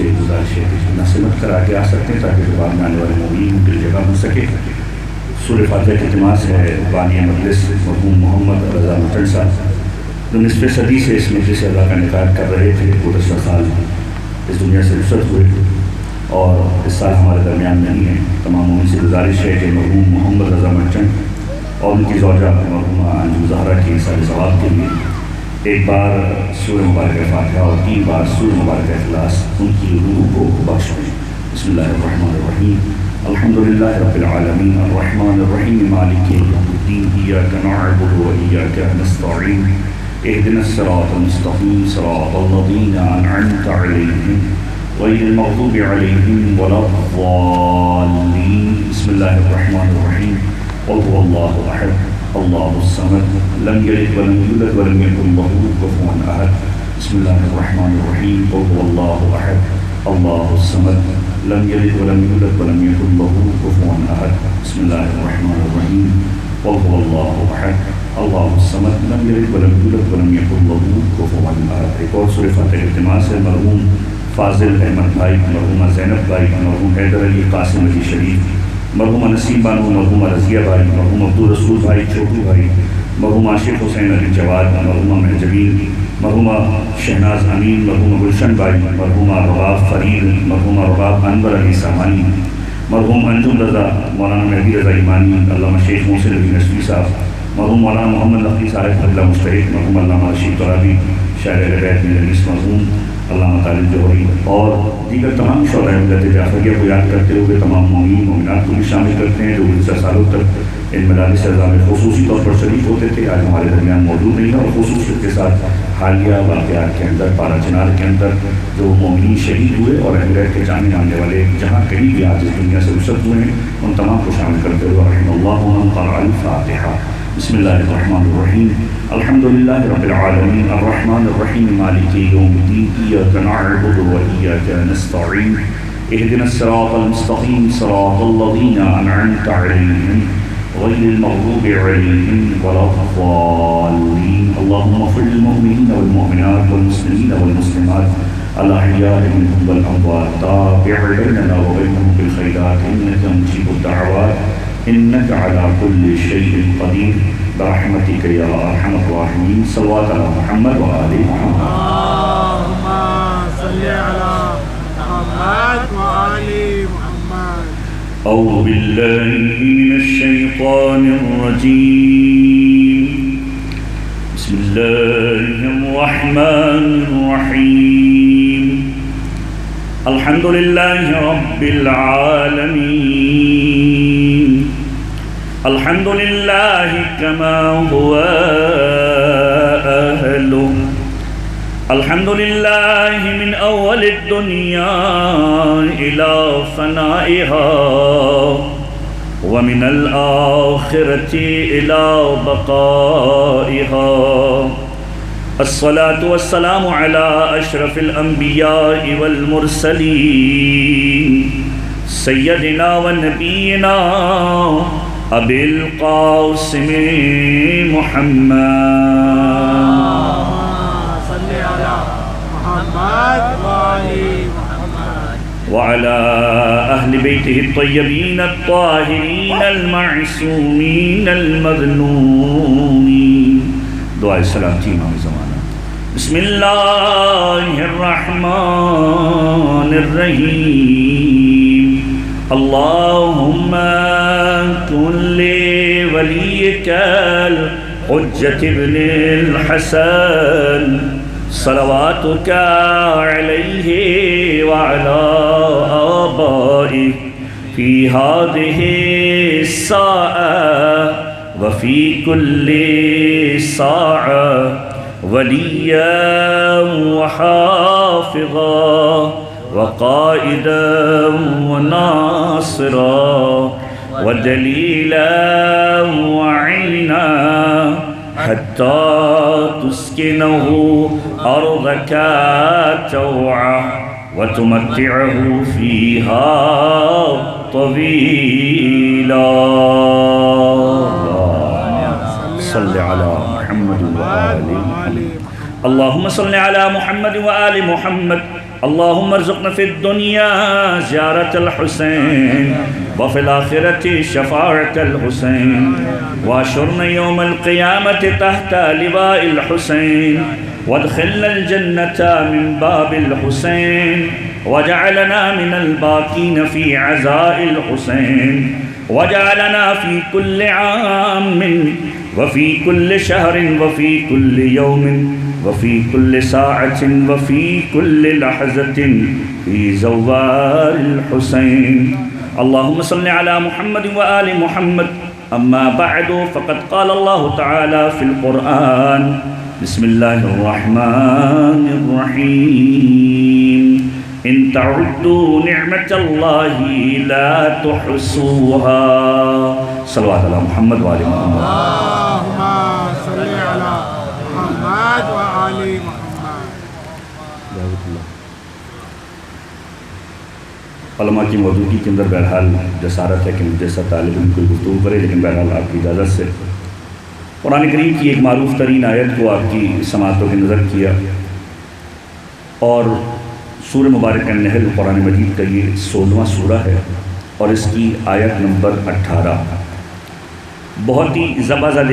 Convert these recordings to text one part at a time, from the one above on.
سے گزارش ہے کہ نہ سمت کر آگے آ سکتے ہیں تاکہ بعد میں آنے والے مومنین ان کی جگہ مل سکے۔ سورہ فاتحہ کی اہتمام ہے بانی مجلس مرحوم محمد رضا مٹن صاحب، جو نصف صدی سے اس مجلس سے اللہ کا انعقاد کر رہے تھے، گزشتہ سال اس دنیا سے رخصت ہوئے اور اس سال ہمارے درمیان نہیں ہیں۔ تمام مومن سے گزارش ہے کہ مرحوم محمد رضا مٹن اور ان کی زوجہ مرحومہ انجم زہرا کی سال ثواب کے لیے ایک بار سورہ مبارکہ فاتحہ اور 3 بار سورہ مبارکہ اخلاص ان کی روح کو بخش دیں۔ بسم اللہ الرحمن الرحیم، الحمدللہ رب العالمین الرحمن الرحیم مالک یوم الدین، ایاک نعبد و ایاک نستعین، اہدنا الصراط المستقیم صراط الذین انعمت علیہم غیر المغضوب علیہم ولا الضالین۔ بسم اللہ الرحمن الرحیم، قل هو اللہ احد اللہ الصمد لم یلد ولم یولد ولم یکن له کفوا احد۔ بسم اللہ الرحمن الرحیم، قل هو اللہ احد اللہ الصمد لم یلد ولم یولد ولم یکن له کفوا احد۔ بسم اللہ الرحمن الرحیم، قل هو اللہ احد اللہ الصمد لم یلد ولم یولد ولم یکن له کفوا احد۔ ایک اور سورہ فاتحہ کی اہتمام ہے مرحوم فاضل احمد بھائی، مرحومہ زینب بھائی، مرحوم حیدر علی قاسم علی شریف، مرحومہ نسیم بانو، مرحومہ رضیہ بھائی، مرحوم عبدالرسول بھائی چھوٹو بھائی، مرحوم عاشق حسین علی جواد، مرحومہ مہجبین، مرحومہ شہناز امین، مرحومہ گلشن بھائی، مرحومہ رباب فرید، مرحومہ رباب انور علی سامانی، مرحوم انجم رضا، مولانا مہدی رضا ایمانی، علامہ شیخ محسن علی نشوی صاحب، مرحوم مولانا محمد نقوی صاحب فضلہ مشترک، مرحوم علامہ رشید ترابی شاعر اہل بیت میں رئیس، مرحوم علامہ طالب جوہری اور دیگر تمام شہدائے ملت جعفریہ کو یاد کرتے ہوئے تمام مومنین مومنات کو بھی شامل کرتے ہیں جو گزشتہ سالوں تک ان مجالس اعزاء میں خصوصی طور پر شریک ہوتے تھے، آج ہمارے درمیان موجود نہیں ہے، اور خصوصیت کے ساتھ حالیہ واقعات کے اندر پارا چنار کے اندر جو مومنین شہید ہوئے اور اہل بیت کے جانے ماننے والے جہاں کہیں بھی آج اس دنیا سے رخصت ہوئے ہیں ان تمام کو شامل کرتے ہوئے رحم اللہ من قرأ الفاتحہ۔ بسم اللہ الرحمن الرحیم، الحمدللہ رب العالمین الرحمن الرحیم مالک یوم الدین، ایاک نعبد و ایاک نستعین، اہدنا الصراط المستقیم صراط الذین انعمت علیہم غیر المغضوب علیہم ولا الضالین۔ اللہم اغفر للمؤمنین والمؤمنات والمسلمین والمسلمات الاحیاء منهم والاموات، تابع بیننا وبینہم بالخیرات انک مجیب الدعوات انک علی کل شیء قدیر برحمتک یا ارحم الراحمین۔ صلوات علی محمد و آل محمد۔ اللہم صلی علی محمد و آل محمد۔ اعوذ باللہ من الشیطان الرجیم، بسم اللہ الرحمن الرحیم، الحمدللہ رب العالمین، الحمدللہ کما هو اہلہ، الحمدللہ من اول الدنیا الى فنائها ومن الآخرة الى بقائها، الصلاة والسلام على اشرف الانبیاء والمرسلین، سیدنا و نبینا ابی القاسم محمد صلی علی محمد و آل محمد وعلى اہل بیتہ الطیبین الطاہرین المعصومین المظلومین۔ دعائے سلاتی امام زمانہ۔ بسم اللہ الرحمن الرحیم، اللہم کن لولیک الحجة ابن الحسن صلواتک علیہ وعلى آبائه في هذه الساعة وفي كل ساعة وليا وحافظا وقائدا وناصرا ودليلا وعينا حتى تسكنه أرضك توعا وتمتعه فيها طويلا۔ صل على محمد وآل محمد۔ اللهم صل على محمد وآل محمد اللهم ارزقنا في الدنيا زيارة الحسين وفي الآخرة شفاعة الحسين واشرنا يوم القيامة تحت لواء الحسين وادخلنا الجنة من باب الحسين وجعلنا من الباقين في عزاء الحسين وجعلنا في كل عام وفي كل شهر وفي كل يوم وفي كل ساعة وفي كل لحظة في زوار الحسين اللهم صل على محمد وآل محمد أما بعد فقد قال الله تعالى في القرآن بسم الله الرحمن الرحيم إن تعدوا نعمة الله لا تحصوها صلوات على محمد وآل محمد اللهم صل على محمد وآل محمد. علماء کی موجودگی کے اندر بہرحال جسارت ہے کہ مجھے سا طالب علم کوئی گفتگو کرے، لیکن بہرحال آپ کی اجازت سے قرآن کریم کی ایک معروف ترین آیت کو آپ کی سماعتوں کی نظر کیا، اور سورہ مبارکہ النحل قرآن مجید کا یہ 16واں سورہ ہے اور اس کی آیت نمبر 18 بہت ہی زبردست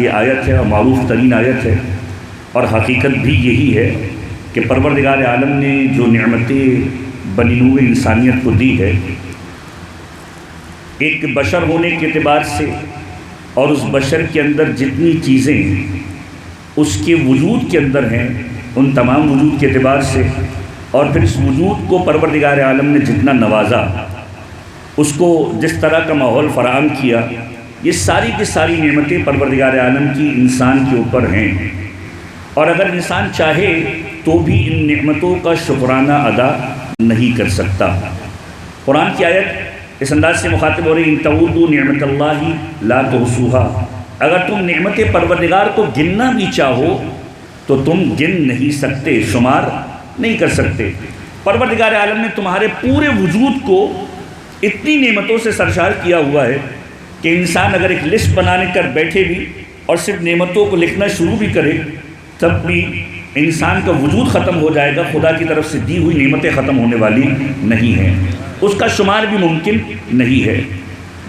یہ آیت ہے اور معروف ترین آیت ہے، اور حقیقت بھی یہی ہے کہ پروردگار عالم نے جو نعمتیں بنی نوع انسانیت کو دی ہے، ایک بشر ہونے کے اعتبار سے اور اس بشر کے اندر جتنی چیزیں اس کے وجود کے اندر ہیں ان تمام وجود کے اعتبار سے، اور پھر اس وجود کو پروردگار عالم نے جتنا نوازا، اس کو جس طرح کا ماحول فراہم کیا، یہ ساری کی ساری نعمتیں پروردگار عالم کی انسان کے اوپر ہیں، اور اگر انسان چاہے تو بھی ان نعمتوں کا شکرانہ ادا نہیں کر سکتا۔ قرآن کی آیت اس انداز سے مخاطب ہو رہی ان تعدوا نعمت اللہ لا تحصوها، اگر تم نعمت پروردگار کو گننا بھی چاہو تو تم گن نہیں سکتے، شمار نہیں کر سکتے۔ پروردگار عالم نے تمہارے پورے وجود کو اتنی نعمتوں سے سرشار کیا ہوا ہے کہ انسان اگر ایک لسٹ بنانے کر بیٹھے بھی اور صرف نعمتوں کو لکھنا شروع بھی کرے تب بھی انسان کا وجود ختم ہو جائے گا، خدا کی طرف سے دی ہوئی نعمتیں ختم ہونے والی نہیں ہیں، اس کا شمار بھی ممکن نہیں ہے۔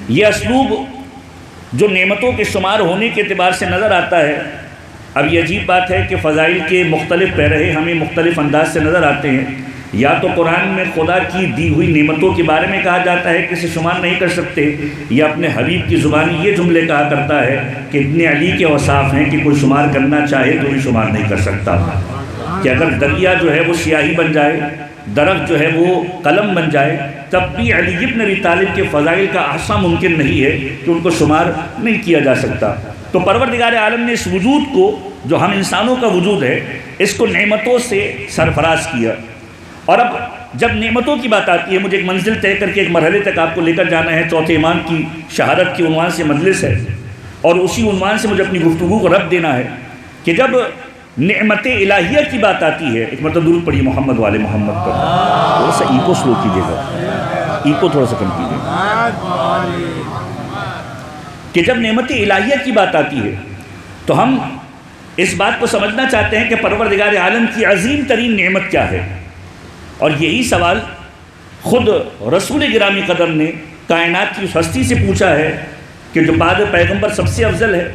یہ اسلوب جو نعمتوں کے شمار ہونے کے اعتبار سے نظر آتا ہے، اب یہ عجیب بات ہے کہ فضائل کے مختلف پیرہے ہمیں مختلف انداز سے نظر آتے ہیں۔ یا تو قرآن میں خدا کی دی ہوئی نعمتوں کے بارے میں کہا جاتا ہے کہ اسے شمار نہیں کر سکتے، یا اپنے حبیب کی زبانی یہ جملے کہا کرتا ہے کہ اتنے علی کے اوصاف ہیں کہ کوئی شمار کرنا چاہے تو بھی شمار نہیں کر سکتا، کہ اگر دریا جو ہے وہ سیاہی بن جائے، درخت جو ہے وہ قلم بن جائے، تب بھی علی ابن ابی طالب کے فضائل کا احصاء ممکن نہیں ہے کہ ان کو شمار نہیں کیا جا سکتا۔ تو پروردگار عالم نے اس وجود کو جو ہم انسانوں کا وجود ہے اس کو نعمتوں سے سرفراز کیا، اور اب جب نعمتوں کی بات آتی ہے، مجھے ایک منزل طے کر کے ایک مرحلے تک آپ کو لے کر جانا ہے۔ چوتھے امام کی شہادت کے عنوان سے مجلس ہے، اور اسی عنوان سے مجھے اپنی گفتگو کو رب دینا ہے کہ جب نعمت الہیہ کی بات آتی ہے، ایک مرتبہ درود پڑھیے محمد والے محمد پر، تھوڑا سا ایکو سلو کیجیے گا، ایکو تھوڑا سا کم کیجیے گا، کہ جب نعمت الہیہ کی بات آتی ہے تو ہم اس بات کو سمجھنا چاہتے ہیں کہ پروردگار عالم کی عظیم ترین نعمت کیا ہے، اور یہی سوال خود رسول گرامی قدر نے کائنات کی اس ہستی سے پوچھا ہے کہ جو بعد پیغمبر سب سے افضل ہے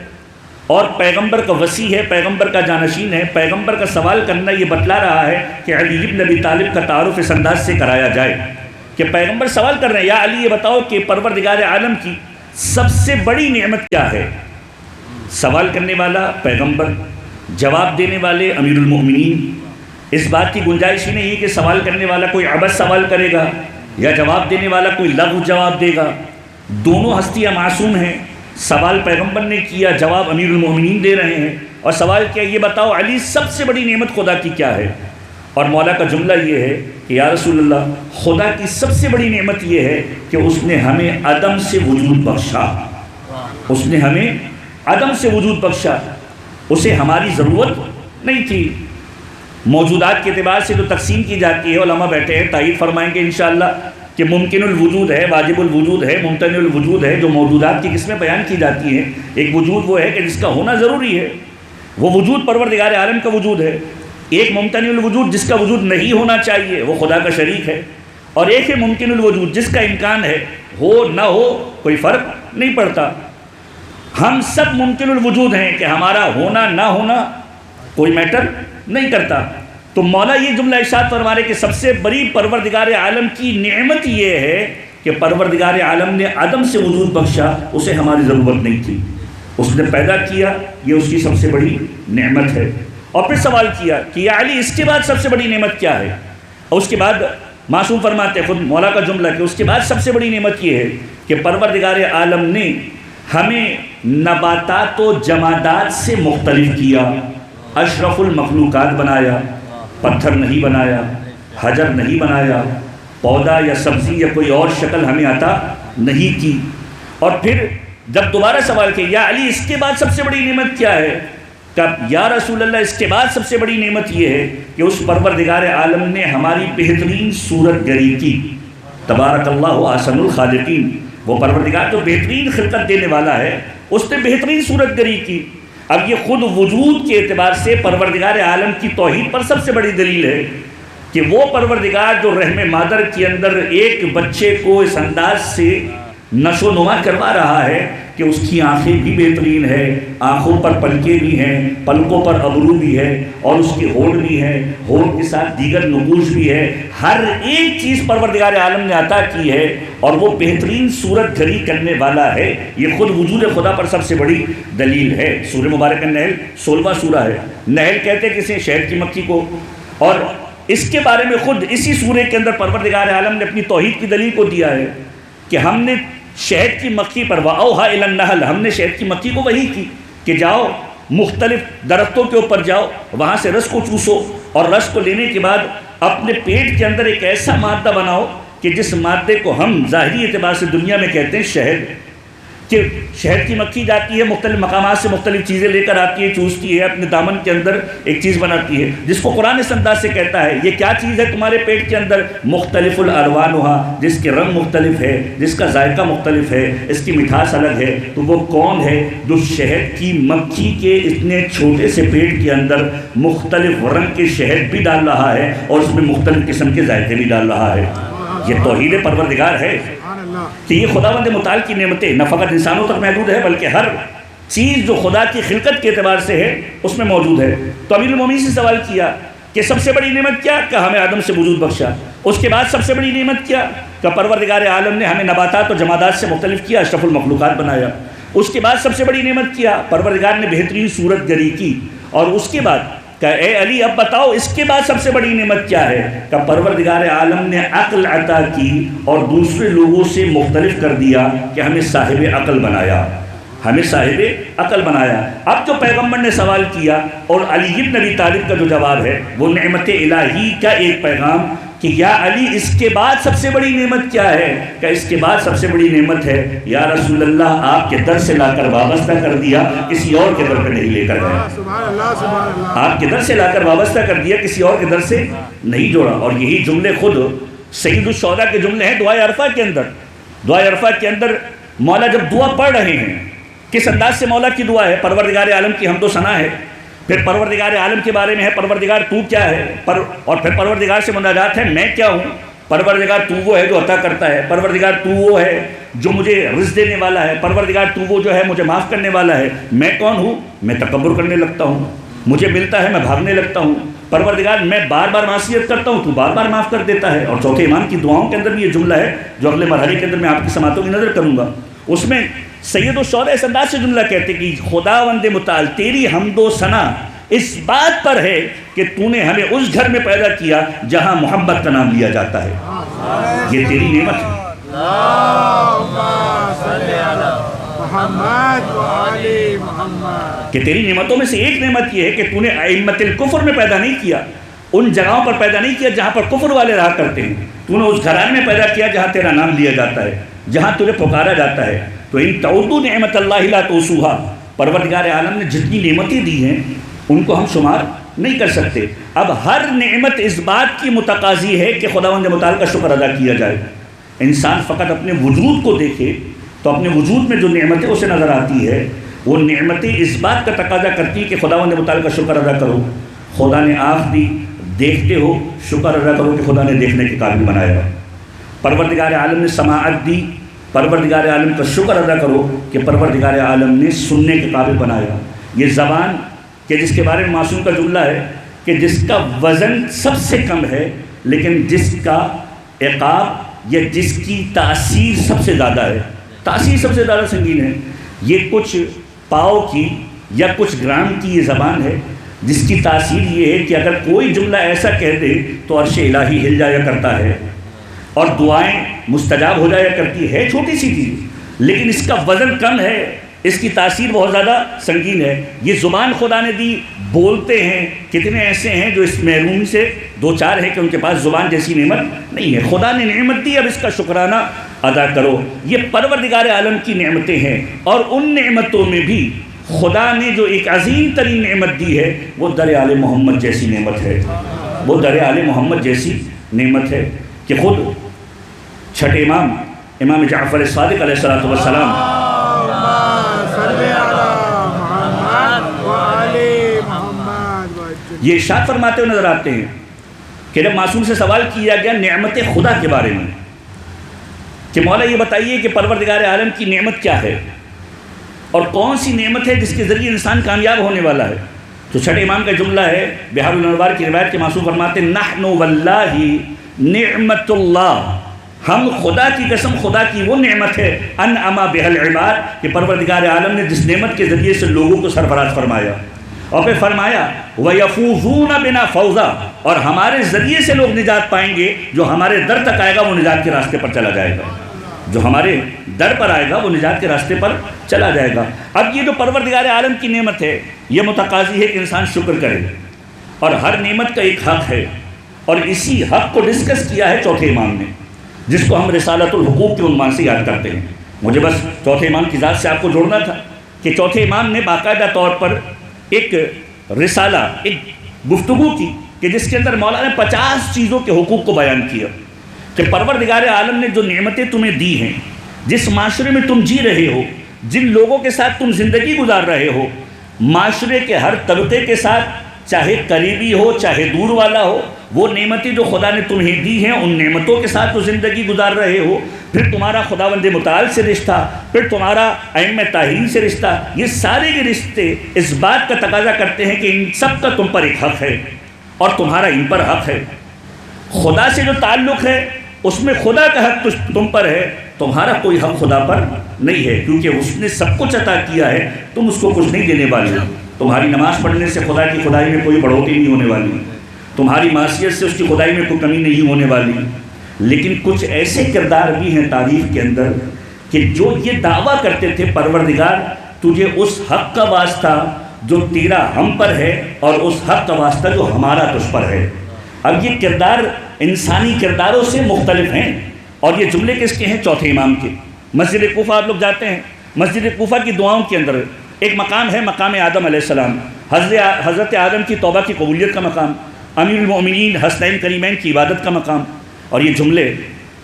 اور پیغمبر کا وسیع ہے، پیغمبر کا جانشین ہے، پیغمبر کا سوال کرنا یہ بتلا رہا ہے کہ علی ابن ابی طالب کا تعارف اس انداز سے کرایا جائے کہ پیغمبر سوال کر رہے ہیں، یا علی یہ بتاؤ کہ پروردگار عالم کی سب سے بڑی نعمت کیا ہے؟ سوال کرنے والا پیغمبر، جواب دینے والے امیر المؤمنین۔ اس بات کی گنجائش ہی نہیں کہ سوال کرنے والا کوئی عبث سوال کرے گا یا جواب دینے والا کوئی لغو جواب دے گا، دونوں ہستیاں معصوم ہیں، سوال پیغمبر نے کیا، جواب امیر المؤمنین دے رہے ہیں، اور سوال کیا یہ بتاؤ علی سب سے بڑی نعمت خدا کی کیا ہے؟ اور مولا کا جملہ یہ ہے کہ یا رسول اللہ، خدا کی سب سے بڑی نعمت یہ ہے کہ اس نے ہمیں عدم سے وجود بخشا، اس نے ہمیں عدم سے وجود بخشا، اسے ہماری ضرورت نہیں تھی۔ موجودات کے اعتبار سے جو تقسیم کی جاتی ہے، علماء بیٹھے ہیں تائید فرمائیں گے انشاءاللہ کہ ممکن الوجود ہے، واجب الوجود ہے، ممتنع الوجود ہے۔ جو موجودات کی قسمیں بیان کی جاتی ہیں، ایک وجود وہ ہے کہ جس کا ہونا ضروری ہے، وہ وجود پروردگار عالم کا وجود ہے، ایک ممتنع الوجود جس کا وجود نہیں ہونا چاہیے وہ خدا کا شریک ہے، اور ایک ہے ممکن الوجود جس کا امکان ہے، ہو نہ ہو کوئی فرق نہیں پڑتا۔ ہم سب ممکن الوجود ہیں کہ ہمارا ہونا نہ ہونا کوئی میٹر نہیں کرتا۔ تو مولا یہ جملہ ارشاد فرما رہے کہ سب سے بڑی پروردگار عالم کی نعمت یہ ہے کہ پروردگار عالم نے عدم سے وجود بخشا، اسے ہماری ضرورت نہیں تھی، اس نے پیدا کیا، یہ اس کی سب سے بڑی نعمت ہے۔ اور پھر سوال کیا کہ یا علی اس کے بعد سب سے بڑی نعمت کیا ہے؟ اور اس کے بعد معصوم فرماتے ہیں خود مولا کا جملہ کہ اس کے بعد سب سے بڑی نعمت یہ ہے کہ پروردگار عالم نے ہمیں نباتات و جمادات سے مختلف کیا، اشرف المخلوقات بنایا، پتھر نہیں بنایا، حجر نہیں بنایا، پودا یا سبزی یا کوئی اور شکل ہمیں عطا نہیں کی۔ اور پھر جب دوبارہ سوال کیا یا علی اس کے بعد سب سے بڑی نعمت کیا ہے؟ کہ یا رسول اللہ اس کے بعد سب سے بڑی نعمت یہ ہے کہ اس پروردگار عالم نے ہماری بہترین صورت گری کی۔ تبارک اللہ احسن الخالقین، وہ پروردگار جو بہترین خلقت دینے والا ہے اس نے بہترین صورت گری کی۔ اب یہ خود وجود کے اعتبار سے پروردگار عالم کی توحید پر سب سے بڑی دلیل ہے کہ وہ پروردگار جو رحم مادر کے اندر ایک بچے کو اس انداز سے نشو نما کروا رہا ہے کہ اس کی آنکھیں بھی بہترین ہے، آنکھوں پر پلکیں بھی ہیں، پلکوں پر ابرو بھی ہے، اور اس کے ہونٹ بھی ہے، ہونٹ کے ساتھ دیگر نقوش بھی ہے، ہر ایک چیز پروردگار عالم نے عطا کی ہے، اور وہ بہترین صورت گری کرنے والا ہے۔ یہ خود وجود خدا پر سب سے بڑی دلیل ہے۔ سورہ مبارک نحل 16واں سورہ ہے، نحل کہتے ہیں کسی شہد کی مکھی کو، اور اس کے بارے میں خود اسی سورے کے اندر پروردگار عالم نے اپنی توحید کی دلیل کو دیا ہے کہ ہم نے شہد کی مکھی پر وَأَوْحَىٰ إِلَى النَّحْلِ، ہم نے شہد کی مکھی کو وحی کی کہ جاؤ مختلف درختوں کے اوپر جاؤ، وہاں سے رس کو چوسو، اور رس کو لینے کے بعد اپنے پیٹ کے اندر ایک ایسا مادہ بناؤ کہ جس مادے کو ہم ظاہری اعتبار سے دنیا میں کہتے ہیں شہد، کہ شہد کی مکھی جاتی ہے مختلف مقامات سے مختلف چیزیں لے کر آتی ہے، چوستی ہے، اپنے دامن کے اندر ایک چیز بناتی ہے جس کو قرآن اس انداز سے کہتا ہے یہ کیا چیز ہے تمہارے پیٹ کے اندر؟ مختلف الالوانھا، جس کے رنگ مختلف ہے، جس کا ذائقہ مختلف ہے، اس کی مٹھاس الگ ہے۔ تو وہ کون ہے جو شہد کی مکھی کے اتنے چھوٹے سے پیٹ کے اندر مختلف رنگ کے شہد بھی ڈال رہا ہے اور اس میں مختلف قسم کے ذائقے بھی ڈال رہا ہے؟ یہ توحید پروردگار ہے کہ یہ خداوند متعال کی نعمتیں نہ فقط انسانوں تک محدود ہے بلکہ ہر چیز جو خدا کی خلقت کے اعتبار سے ہے اس میں موجود ہے۔ تو امیر المومنین سے سوال کیا کہ سب سے بڑی نعمت کیا؟ کہ ہمیں آدم سے وجود بخشا۔ اس کے بعد سب سے بڑی نعمت کیا؟ کہ پروردگار عالم نے ہمیں نباتات و جمادات سے مختلف کیا، اشرف المخلوقات بنایا۔ اس کے بعد سب سے بڑی نعمت کیا؟ پروردگار نے بہترین صورت گری کی۔ اور اس کے بعد کہ اے علی اب بتاؤ اس کے بعد سب سے بڑی نعمت کیا ہے؟ کہ پروردگار عالم نے عقل عطا کی اور دوسرے لوگوں سے مختلف کر دیا کہ ہمیں صاحب عقل بنایا، ہمیں صاحب عقل بنایا۔ اب جو پیغمبر نے سوال کیا اور علی بن ابی طالب کا جو جواب ہے وہ نعمت الہی کا ایک پیغام کہ یا علی اس کے بعد سب سے بڑی نعمت کیا ہے؟ کہ اس کے بعد سب سے بڑی نعمت ہے یا رسول اللہ آپ کے در سے لا کر وابستہ کر دیا، کسی اور کے در پہ نہیں لے کر گئے۔ آپ کے در سے لا کر وابستہ کر دیا، کسی اور کے در سے نہیں جوڑا۔ اور یہی جملے خود سید الشہداء کے جملے ہیں دعائے عرفہ کے اندر۔ دعائے عرفہ کے اندر مولا جب دعا پڑھ رہے ہیں کس انداز سے مولا کی دعا ہے؟ پروردگار عالم کی حمد و ثنا ہے، پھر پروردگار عالم کے بارے میں ہے پروردگار تو کیا ہے، اور پھر پروردگار سے مناجات ہے میں کیا ہوں؟ پروردگار تو وہ ہے جو عطا کرتا ہے، پروردگار تو وہ ہے جو مجھے رزق دینے والا ہے، پروردگار تو وہ جو ہے مجھے معاف کرنے والا ہے۔ میں کون ہوں؟ میں تکبر کرنے لگتا ہوں، مجھے ملتا ہے میں بھاگنے لگتا ہوں۔ پروردگار میں بار بار معصیت کرتا ہوں تو بار بار معاف کر دیتا ہے۔ اور چوتھے امام کی دعاؤں کے اندر بھی یہ جملہ ہے جو اگلے مرحلے کے اندر میں آپ کی سماعتوں کی نظر کروں گا، اس میں سید الشہداء اس انداز سے جملہ کہتے کہ خداوند متعال تیری حمد و ثنا اس بات پر ہے کہ تو نے ہمیں اس گھر میں پیدا کیا جہاں محبت کا نام لیا جاتا ہے، یہ تیری نعمت ہے۔ کہ تیری نعمتوں میں سے ایک نعمت یہ ہے کہ تو نے ائمۃ الکفر میں پیدا نہیں کیا، ان جگہوں پر پیدا نہیں کیا جہاں پر کفر والے رہا کرتے ہیں، تو نے اس گھرانے میں پیدا کیا جہاں تیرا نام لیا جاتا ہے، جہاں تجھے پکارا جاتا ہے۔ تو ان تعدوا نعمت اللہ لا تحصوها، پروردگار عالم نے جتنی نعمتیں دی ہیں ان کو ہم شمار نہیں کر سکتے۔ اب ہر نعمت اس بات کی متقاضی ہے کہ خداوند متعال کا شکر ادا کیا جائے۔ انسان فقط اپنے وجود کو دیکھے تو اپنے وجود میں جو نعمت ہے اسے نظر آتی ہے، وہ نعمتیں اس بات کا تقاضا کرتی ہیں کہ خداوند متعال کا شکر ادا کرو. خدا نے آنکھ دی، دیکھتے ہو، شکر ادا کرو کہ خدا نے دیکھنے کے قابل بنایا. پروردگار عالم نے سماعت دی، پروردگار عالم کا شکر ادا کرو کہ پروردگار عالم نے سننے کے قابل بنایا. یہ زبان کہ جس کے بارے میں معصوم کا جملہ ہے کہ جس کا وزن سب سے کم ہے لیکن جس کا عقاب یا جس کی تاثیر سب سے زیادہ ہے، تاثیر سب سے زیادہ سنگین ہے. یہ کچھ پاؤ کی یا کچھ گرام کی یہ زبان ہے جس کی تاثیر یہ ہے کہ اگر کوئی جملہ ایسا کہہ دے تو عرش الہی ہل جایا کرتا ہے اور دعائیں مستجاب ہو جایا کرتی ہے. چھوٹی سی چیز لیکن اس کا وزن کم ہے، اس کی تاثیر بہت زیادہ سنگین ہے. یہ زبان خدا نے دی، بولتے ہیں. کتنے ایسے ہیں جو اس محرومی سے دو چار ہیں کہ ان کے پاس زبان جیسی نعمت نہیں ہے. خدا نے نعمت دی، اب اس کا شکرانہ ادا کرو. یہ پروردگار عالم کی نعمتیں ہیں، اور ان نعمتوں میں بھی خدا نے جو ایک عظیم ترین نعمت دی ہے وہ در آل محمد جیسی نعمت ہے. وہ در آل محمد جیسی نعمت ہے کہ خود چھٹے امام جعفر صادق علیہ السلام یہ ارشاد فرماتے ہوئے نظر آتے ہیں کہ جب معصوم سے سوال کیا گیا نعمت خدا کے بارے میں کہ مولا یہ بتائیے کہ پروردگار عالم کی نعمت کیا ہے اور کون سی نعمت ہے جس کے ذریعے انسان کامیاب ہونے والا ہے، تو چھٹے امام کا جملہ ہے. بہار الانوار کی روایت کے معصوم فرماتے ہیں نحن واللہ نعمت اللہ، ہم خدا کی قسم، خدا کی وہ نعمت ہے انعم بها العباد کہ پروردگار عالم نے جس نعمت کے ذریعے سے لوگوں کو سرفراز فرمایا. اور پھر فرمایا وَيَفُوزُونَ بِنَا فَوْزًا، اور ہمارے ذریعے سے لوگ نجات پائیں گے. جو ہمارے در تک آئے گا وہ نجات کے راستے پر چلا جائے گا، جو ہمارے در پر آئے گا وہ نجات کے راستے پر چلا جائے گا. اب یہ جو پروردگار عالم کی نعمت ہے یہ متقاضی ہے کہ انسان شکر کرے، اور ہر نعمت کا ایک حق ہے، اور اسی حق کو ڈسکس کیا ہے چوتھے امام نے، جس کو ہم رسالۃ الحقوق کے عنوان سے یاد کرتے ہیں. مجھے بس چوتھے امام کی ذات سے آپ کو جوڑنا تھا کہ چوتھے امام نے باقاعدہ طور پر ایک رسالہ، ایک گفتگو کی کہ جس کے اندر مولا نے 50 چیزوں کے حقوق کو بیان کیا کہ پروردگار عالم نے جو نعمتیں تمہیں دی ہیں، جس معاشرے میں تم جی رہے ہو، جن لوگوں کے ساتھ تم زندگی گزار رہے ہو، معاشرے کے ہر طبقے کے ساتھ، چاہے قریبی ہو چاہے دور والا ہو، وہ نعمتیں جو خدا نے تمہیں دی ہیں ان نعمتوں کے ساتھ تو زندگی گزار رہے ہو. پھر تمہارا خداوند متعال سے رشتہ، پھر تمہارا ائمہ طاہرین سے رشتہ، یہ سارے کے رشتے اس بات کا تقاضا کرتے ہیں کہ ان سب کا تم پر ایک حق ہے اور تمہارا ان پر حق ہے. خدا سے جو تعلق ہے اس میں خدا کا حق تم پر ہے، تمہارا کوئی حق خدا پر نہیں ہے، کیونکہ اس نے سب کچھ عطا کیا ہے، تم اس کو کچھ نہیں دینے والے. تمہاری نماز پڑھنے سے خدا کی خدائی میں کوئی بڑھوتری نہیں ہونے والی، تمہاری معصیت سے اس کی خدائی میں کوئی کمی نہیں ہونے والی. لیکن کچھ ایسے کردار بھی ہیں تاریخ کے اندر کہ جو یہ دعویٰ کرتے تھے پروردگار تجھے اس حق کا واسطہ جو تیرا ہم پر ہے اور اس حق کا واسطہ جو ہمارا تجھ پر ہے. اب یہ کردار انسانی کرداروں سے مختلف ہیں، اور یہ جملے کس کے ہیں؟ چوتھے امام کے. مسجد کوفہ آپ لوگ جاتے ہیں، مسجد کوفہ کی دعاؤں کے اندر ایک مقام ہے، مقام آدم علیہ السلام، حضرت آدم کی توبہ کی قبولیت کا مقام، امیر المؤمنین حسنین کریمین کی عبادت کا مقام. اور یہ جملے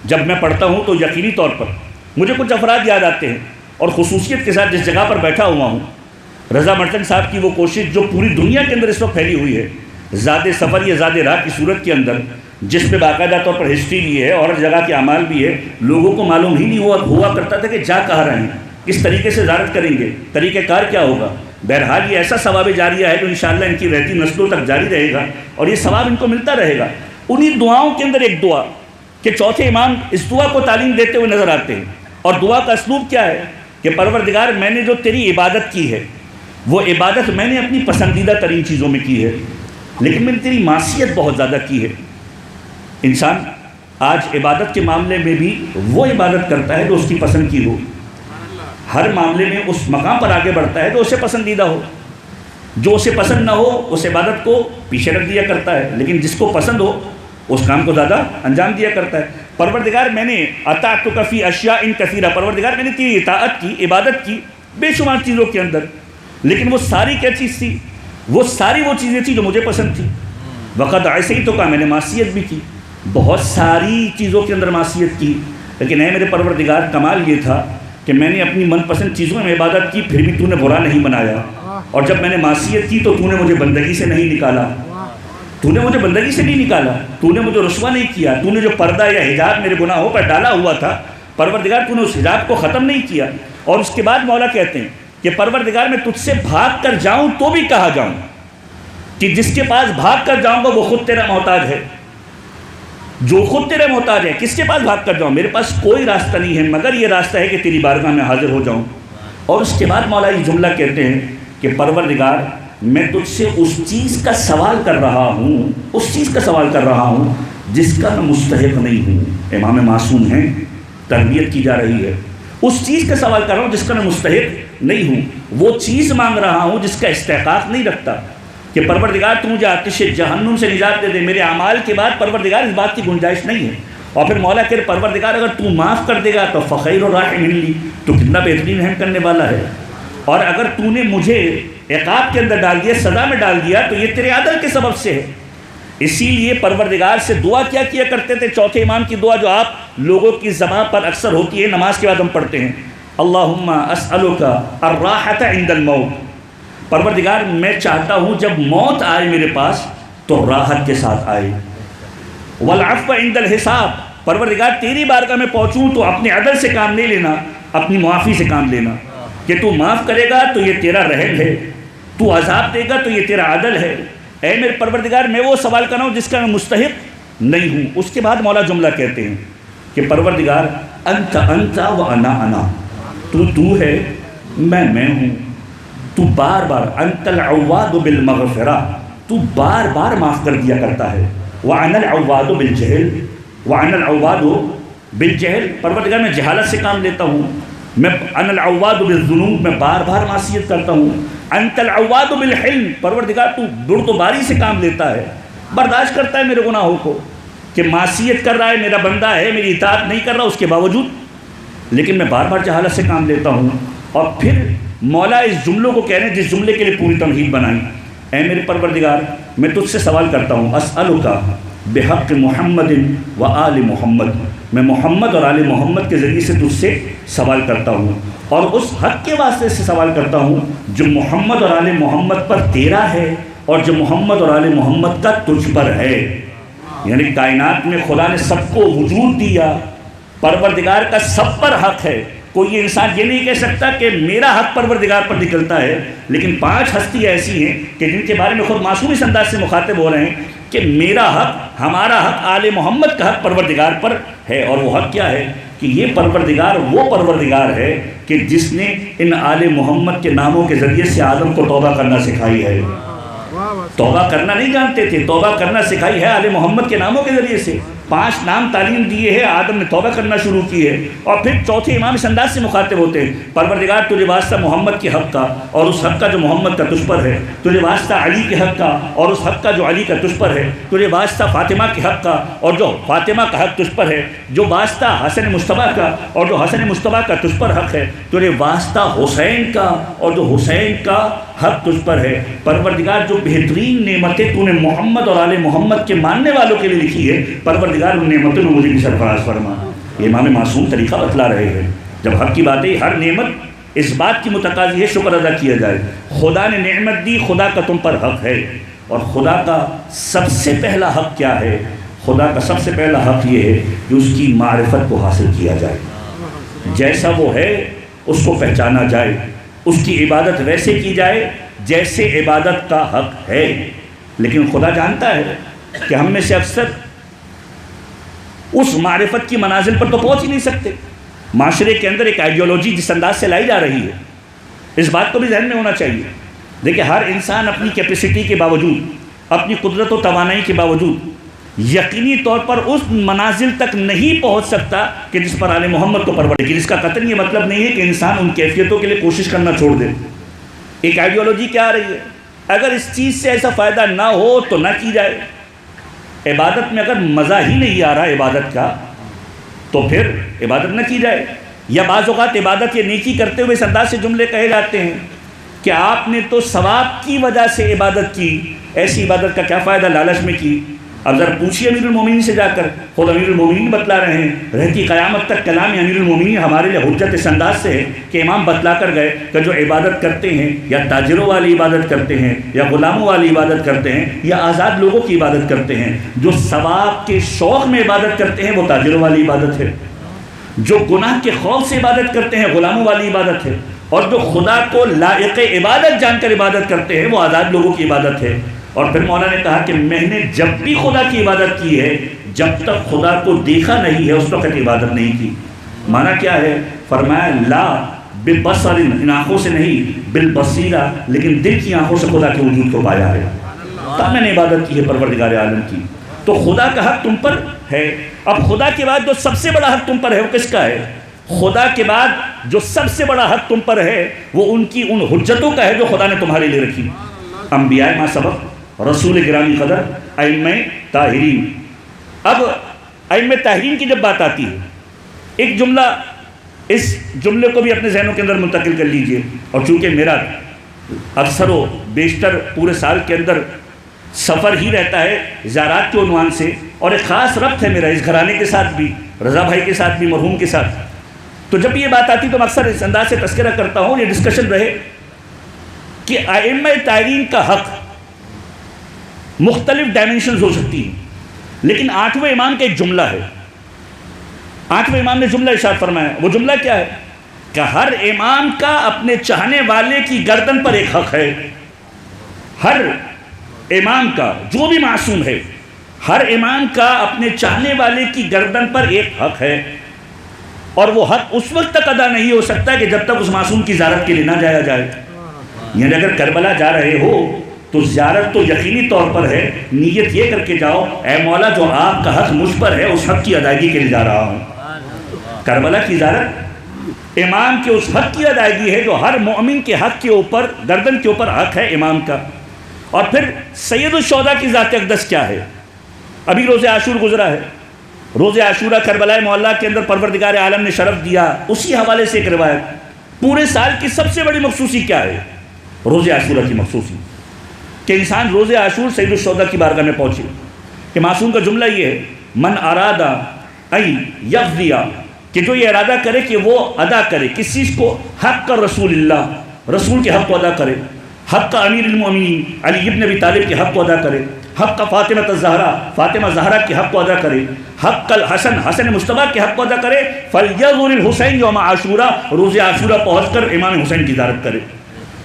جب میں پڑھتا ہوں تو یقینی طور پر مجھے کچھ افراد یاد آتے ہیں، اور خصوصیت کے ساتھ جس جگہ پر بیٹھا ہوا ہوں، رضا مرچن صاحب کی وہ کوشش جو پوری دنیا کے اندر اس وقت پھیلی ہوئی ہے، زاد سفر یا زاد راہ کی صورت کے اندر، جس پہ باقاعدہ طور پر ہسٹری بھی ہے اور جگہ کے اعمال بھی ہے. لوگوں کو معلوم ہی نہیں ہوا کرتا تھا کہ جا کہاں رہے ہیں، کس طریقے سے زیارت کریں گے، طریقہ کار کیا ہوگا. بہرحال یہ ایسا ثواب جاریہ ہے جو انشاءاللہ ان کی رہتی نسلوں تک جاری رہے گا اور یہ ثواب ان کو ملتا رہے گا. انہی دعاؤں کے اندر ایک دعا کہ چوتھے امام اس دعا کو تعلیم دیتے ہوئے نظر آتے ہیں، اور دعا کا اسلوب کیا ہے کہ پروردگار میں نے جو تیری عبادت کی ہے وہ عبادت میں نے اپنی پسندیدہ ترین چیزوں میں کی ہے، لیکن میں نے تیری معصیت بہت زیادہ کی ہے. انسان آج عبادت کے معاملے میں بھی وہ عبادت کرتا ہے جو اس کی پسند کی ہو، ہر معاملے میں اس مقام پر آگے بڑھتا ہے جو اسے پسندیدہ ہو. جو اسے پسند نہ ہو اس عبادت کو پیچھے رکھ دیا کرتا ہے، لیکن جس کو پسند ہو اس کام کو زیادہ انجام دیا کرتا ہے. پروردگار میں نے اطاعتک فی اشیاء کثیرہ، پروردگار میں نے تیری اطاعت کی، عبادت کی بے شمار چیزوں کے اندر، لیکن وہ ساری کیا چیز تھی؟ وہ ساری وہ چیزیں تھیں جو مجھے پسند تھی. وقت ایسے ہی تو کہا میں نے معصیت بھی کی، بہت ساری چیزوں کے اندر معصیت کی، لیکن اے میرے پروردگار کمال یہ تھا کہ میں نے اپنی من پسند چیزوں میں عبادت کی پھر بھی تو نے برا نہیں بنایا، اور جب میں نے معصیت کی تو تو نے مجھے بندگی سے نہیں نکالا، تو نے مجھے بندگی سے نہیں نکالا، تو نے مجھے رسوا نہیں کیا، تو نے جو پردہ یا حجاب میرے گناہوں پر ڈالا ہوا تھا پروردگار تو نے اس حجاب کو ختم نہیں کیا۔ اور اس کے بعد مولا کہتے ہیں کہ پروردگار میں تجھ سے بھاگ کر جاؤں تو بھی کہا جاؤں کہ جس کے پاس بھاگ کر جاؤں گا وہ خود تیرا محتاج ہے، جو خود تیرا محتاج ہے، کس کے پاس بھاگ کر جاؤں؟ میرے پاس کوئی راستہ نہیں ہے مگر یہ راستہ ہے کہ تیری بارگاہ میں حاضر ہو جاؤں۔ اور اس کے بعد مولا یہ جملہ کہتے ہیں کہ پروردگار میں تجھ سے اس چیز کا سوال کر رہا ہوں، اس چیز کا سوال کر رہا ہوں جس کا میں مستحق نہیں ہوں۔ امام معصوم ہیں، تربیت کی جا رہی ہے، اس چیز کا سوال کر رہا ہوں جس کا میں مستحق نہیں ہوں، وہ چیز مانگ رہا ہوں جس کا استحقاق نہیں رکھتا کہ پروردگار تو مجھے آتش جہنم سے نجات دے دے۔ میرے اعمال کے بعد پروردگار اس بات کی گنجائش نہیں ہے۔ اور پھر مولا کہ پروردگار اگر تو معاف کر دے گا تو فخیر الراحمین لی، تو کتنا بہترین رحم کرنے والا ہے، اور اگر تو نے مجھے عقاب کے اندر ڈال دیا، سزا میں ڈال دیا، تو یہ تیرے عدل کے سبب سے ہے۔ اسی لیے پروردگار سے دعا کیا کرتے تھے؟ چوتھے امام کی دعا جو آپ لوگوں کی زبان پر اکثر ہوتی ہے، نماز کے بعد ہم پڑھتے ہیں، اللہم اسألک الراحۃ عند الموت، پروردگار میں چاہتا ہوں جب موت آئے میرے پاس تو راحت کے ساتھ آئے، والعفو عند الحساب، پروردگار تیری بارگاہ میں پہنچوں تو اپنے عدل سے کام نہیں لینا، اپنی معافی سے کام لینا، کہ تو معاف کرے گا تو یہ تیرا رحم ہے، تو عذاب دے گا تو یہ تیرا عدل ہے۔ اے میرے پروردگار میں وہ سوال کر رہا ہوں جس کا میں مستحق نہیں ہوں۔ اس کے بعد مولا جملہ کہتے ہیں کہ پروردگار انت و انا انا، تو ہے میں ہوں، تو بار بار انت العواد بالمغفرہ، تو بار بار معاف کر دیا کرتا ہے، وانا العواد بالجہل، وانا العواد بالجہل، پروردگار میں جہالت سے کام لیتا ہوں، میں انا العواد بالذنوب، میں بار بار معصیت کرتا ہوں، انت العواد بالحلم، پروردگار تو بردباری سے کام لیتا ہے، برداشت کرتا ہے میرے گناہوں کو، کہ معصیت کر رہا ہے میرا بندہ ہے، میری اطاعت نہیں کر رہا اس کے باوجود، لیکن میں بار بار جہالت سے کام لیتا ہوں۔ اور پھر مولا اس جملوں کو کہہ رہے ہیں جس جملے کے لیے پوری تمہید بنائی، اے میرے پروردگار میں تجھ سے سوال کرتا ہوں، اسألک بحق محمد و آل محمد، میں محمد اور آل محمد کے ذریعے سے تجھ سے سوال کرتا ہوں، اور اس حق کے واسطے سے سوال کرتا ہوں جو محمد اور آل محمد پر تیرا ہے اور جو محمد اور آل محمد کا تجھ پر ہے۔ یعنی کائنات میں خدا نے سب کو وجود دیا، پروردگار کا سب پر حق ہے، کوئی انسان یہ نہیں کہہ سکتا کہ میرا حق پروردگار پر نکلتا ہے، لیکن 5 ہستی ایسی ہیں کہ جن کے بارے میں خود معصوم اس انداز سے مخاطب ہو رہے ہیں کہ میرا حق، ہمارا حق، آل محمد کا حق پروردگار پر ہے، اور وہ حق کیا ہے کہ یہ پروردگار وہ پروردگار ہے کہ جس نے ان آل محمد کے ناموں کے ذریعے سے آدم کو توبہ کرنا سکھائی ہے۔ توبہ کرنا نہیں جانتے تھے، توبہ کرنا سکھائی ہے آل محمد کے ناموں کے ذریعے سے، 5 نام تعلیم دیے ہیں، آدم نے توبہ کرنا شروع کی ہے۔ اور پھر چوتھے امام اس انداز سے مخاطب ہوتے ہیں، پروردگار تجھے واسطہ محمد کے حق کا اور اس حق کا جو محمد کا تجھ پر ہے، تجھے واسطہ علی کے حق کا اور اس حق کا جو علی کا تجھ پر ہے، تجھے واسطہ فاطمہ کے حق کا اور جو فاطمہ کا حق تجھ پر ہے، جو واسطہ حسن مصطفیٰ کا اور جو حسن مصطفیٰ کا تجھ پر حق ہے، تجھے واسطہ حسین کا اور جو حسین کا حق تجھ پر ہے۔ پروردگار جو بہترین نعمتیں تو نے محمد اور آل محمد کے ماننے والوں کے لیے لکھی ہے، پروردگار ان نعمتوں میں مجھے بھی سرفراز فرما۔ یہ امام معصوم طریقہ بتلا رہے ہیں، جب حق کی بات ہے ہر نعمت اس بات کی متقاضی ہے شکر ادا کیا جائے، خدا نے نعمت دی، خدا کا تم پر حق ہے، اور خدا کا سب سے پہلا حق کیا ہے؟ خدا کا سب سے پہلا حق یہ ہے کہ اس کی معرفت کو حاصل کیا جائے، جیسا وہ ہے اس کو پہچانا جائے، اس کی عبادت ویسے کی جائے جیسے عبادت کا حق ہے۔ لیکن خدا جانتا ہے کہ ہم میں سے اکثر اس معرفت کی منازل پر تو پہنچ ہی نہیں سکتے۔ معاشرے کے اندر ایک آئیڈیالوجی جس انداز سے لائی جا رہی ہے، اس بات کو بھی ذہن میں ہونا چاہیے۔ دیکھیں ہر انسان اپنی کیپیسٹی کے باوجود، اپنی قدرت و توانائی کے باوجود یقینی طور پر اس منازل تک نہیں پہنچ سکتا کہ جس پر آل محمد کو پرورش، لیکن اس کا قطعاً یہ مطلب نہیں ہے کہ انسان ان کیفیتوں کے لیے کوشش کرنا چھوڑ دے۔ ایک آئیڈیالوجی کیا آ رہی ہے، اگر اس چیز سے ایسا فائدہ نہ ہو تو نہ کی جائے۔ عبادت میں اگر مزہ ہی نہیں آ رہا عبادت کا تو پھر عبادت نہ کی جائے۔ یا بعض اوقات عبادت یا نیکی کرتے ہوئے اس انداز سے جملے کہے جاتے ہیں کہ آپ نے تو ثواب کی وجہ سے عبادت کی، ایسی عبادت کا کیا فائدہ لالچ میں کی، اب ذرا پوچھیے امیر المومنین سے جا کر، خود امیر المومنین بتلا رہے ہیں، رہتی قیامت تک کلام امیر المومنین ہمارے لیے حجت اس انداز سے ہے کہ امام بتلا کر گئے کہ جو عبادت کرتے ہیں یا تاجروں والی عبادت کرتے ہیں یا غلاموں والی عبادت کرتے ہیں یا آزاد لوگوں کی عبادت کرتے ہیں، جو ثواب کے شوق میں عبادت کرتے ہیں وہ تاجروں والی عبادت ہے، جو گناہ کے خوف سے عبادت کرتے ہیں غلاموں والی عبادت ہے، اور جو خدا کو لائق عبادت جان کر عبادت کرتے ہیں وہ آزاد لوگوں کی عبادت ہے۔ اور پھر مولا نے کہا کہ میں نے جب بھی خدا کی عبادت کی ہے، جب تک خدا کو دیکھا نہیں ہے اس وقت عبادت نہیں کی۔ معنی کیا ہے؟ فرمایا لا ببصر، ان آنکھوں سے نہیں، بالبصیرہ، لیکن دل کی آنکھوں سے خدا کے وجود کو پایا ہے، تب میں نے عبادت کی ہے پروردگار عالم کی۔ تو خدا کا حق تم پر ہے۔ اب خدا کے بعد جو سب سے بڑا حق تم پر ہے وہ کس کا ہے؟ خدا کے بعد جو سب سے بڑا حق تم پر ہے وہ ان کی ان حجتوں کا ہے جو خدا نے تمہارے لیے رکھی، انبیاء ما سبق، رسول گرامی قدر، ائمہ طاہرین۔ اب ائمہ طاہرین کی جب بات آتی ہے، ایک جملہ، اس جملے کو بھی اپنے ذہنوں کے اندر منتقل کر لیجئے، اور چونکہ میرا اکثر و بیشتر پورے سال کے اندر سفر ہی رہتا ہے زیارات کے عنوان سے، اور ایک خاص ربط ہے میرا اس گھرانے کے ساتھ بھی، رضا بھائی کے ساتھ بھی، مرحوم کے ساتھ، تو جب یہ بات آتی تو میں اکثر اس انداز سے تذکرہ کرتا ہوں، یہ ڈسکشن رہے کہ ائمہ طاہرین کا حق مختلف ڈائمنشنز ہو سکتی ہیں، لیکن 8ویں امام کا ایک جملہ ہے، 8ویں امام نے جملہ ارشاد فرمایا، وہ جملہ کیا ہے کہ ہر امام کا اپنے چاہنے والے کی گردن پر ایک حق ہے، ہر امام کا جو بھی معصوم ہے، ہر امام کا اپنے چاہنے والے کی گردن پر ایک حق ہے، اور وہ حق اس وقت تک ادا نہیں ہو سکتا کہ جب تک اس معصوم کی زیارت کے لیے نہ جایا جائے۔ یعنی اگر کربلا جا رہے ہو تو زیارت تو یقینی طور پر ہے، نیت یہ کر کے جاؤ اے مولا جو آپ کا حق مجھ پر ہے اس حق کی ادائیگی کے لیے جا رہا ہوں۔ کربلا کی زیارت امام کے اس حق کی ادائیگی ہے جو ہر مومن کے حق کے اوپر، گردن کے اوپر حق ہے امام کا۔ اور پھر سید الشہداء کی ذات اقدس کیا ہے؟ ابھی روز عاشور گزرا ہے، روز عاشورہ کربلا معلیٰ کے اندر پروردگار عالم نے شرف دیا، اسی حوالے سے ایک روایت، پورے سال کی سب سے بڑی مخصوصی کیا ہے؟ روز عاشورہ کی مخصوصی، کہ انسان روز عاشور سید الشہداء کی بارگاہ میں پہنچے، کہ معصوم کا جملہ یہ ہے من ارادہ ای یقضی، کہ جو یہ ارادہ کرے کہ وہ ادا کرے کس چیز کو؟ حق کا رسول اللہ، رسول کے حق کو ادا کرے، حق کا امیر المومنین علی ابن ابی طالب کے حق کو ادا کرے، حق کا فاطمہ الزہرا، فاطمہ زہرا کے حق کو ادا کرے، حق کا حسن، حسن مصطفیٰ کے حق کو ادا کرے، فَلْيَزُرِ الْحُسَيْنِ یوم عاشورہ، روز عاشورہ پہنچ کر امام حسین کی زیارت کرے۔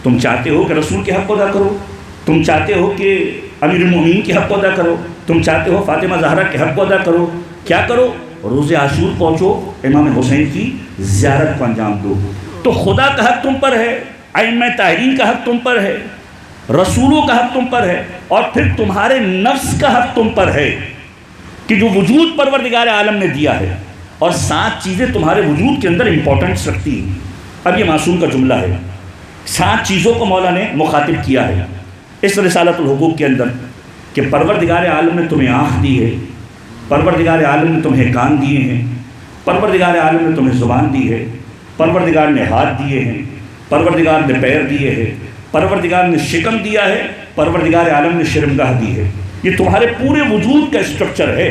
تم چاہتے ہو کہ رسول کے حق کو ادا کرو، تم چاہتے ہو کہ امیر المومنین کے حق کو ادا کرو، تم چاہتے ہو فاطمہ زہرا کے حق کو ادا کرو، کیا کرو؟ روز عاشور پہنچو، امام حسین کی زیارت کو انجام دو۔ تو خدا کا حق تم پر ہے، ائمہ طاہرین کا حق تم پر ہے، رسولوں کا حق تم پر ہے، اور پھر تمہارے نفس کا حق تم پر ہے کہ جو وجود پروردگار عالم نے دیا ہے، اور 7 چیزیں تمہارے وجود کے اندر امپورٹنس رکھتی ہیں۔ اب یہ معصوم کا جملہ ہے، 7 چیزوں کو مولا نے مخاطب کیا ہے اس رسالۃ الحقوق کے اندر، کہ پروردگار عالم نے تمہیں آنکھ دی ہے، پروردگار عالم نے تمہیں کان دیے ہیں، پروردگار عالم نے تمہیں زبان دی ہے، پروردگار نے ہاتھ دیے ہیں، پروردگار نے پیر دیے ہیں، پروردگار نے شکم دیا ہے، پروردگار عالم نے شرمگاہ دی ہے۔ یہ تمہارے پورے وجود کا اسٹرکچر ہے،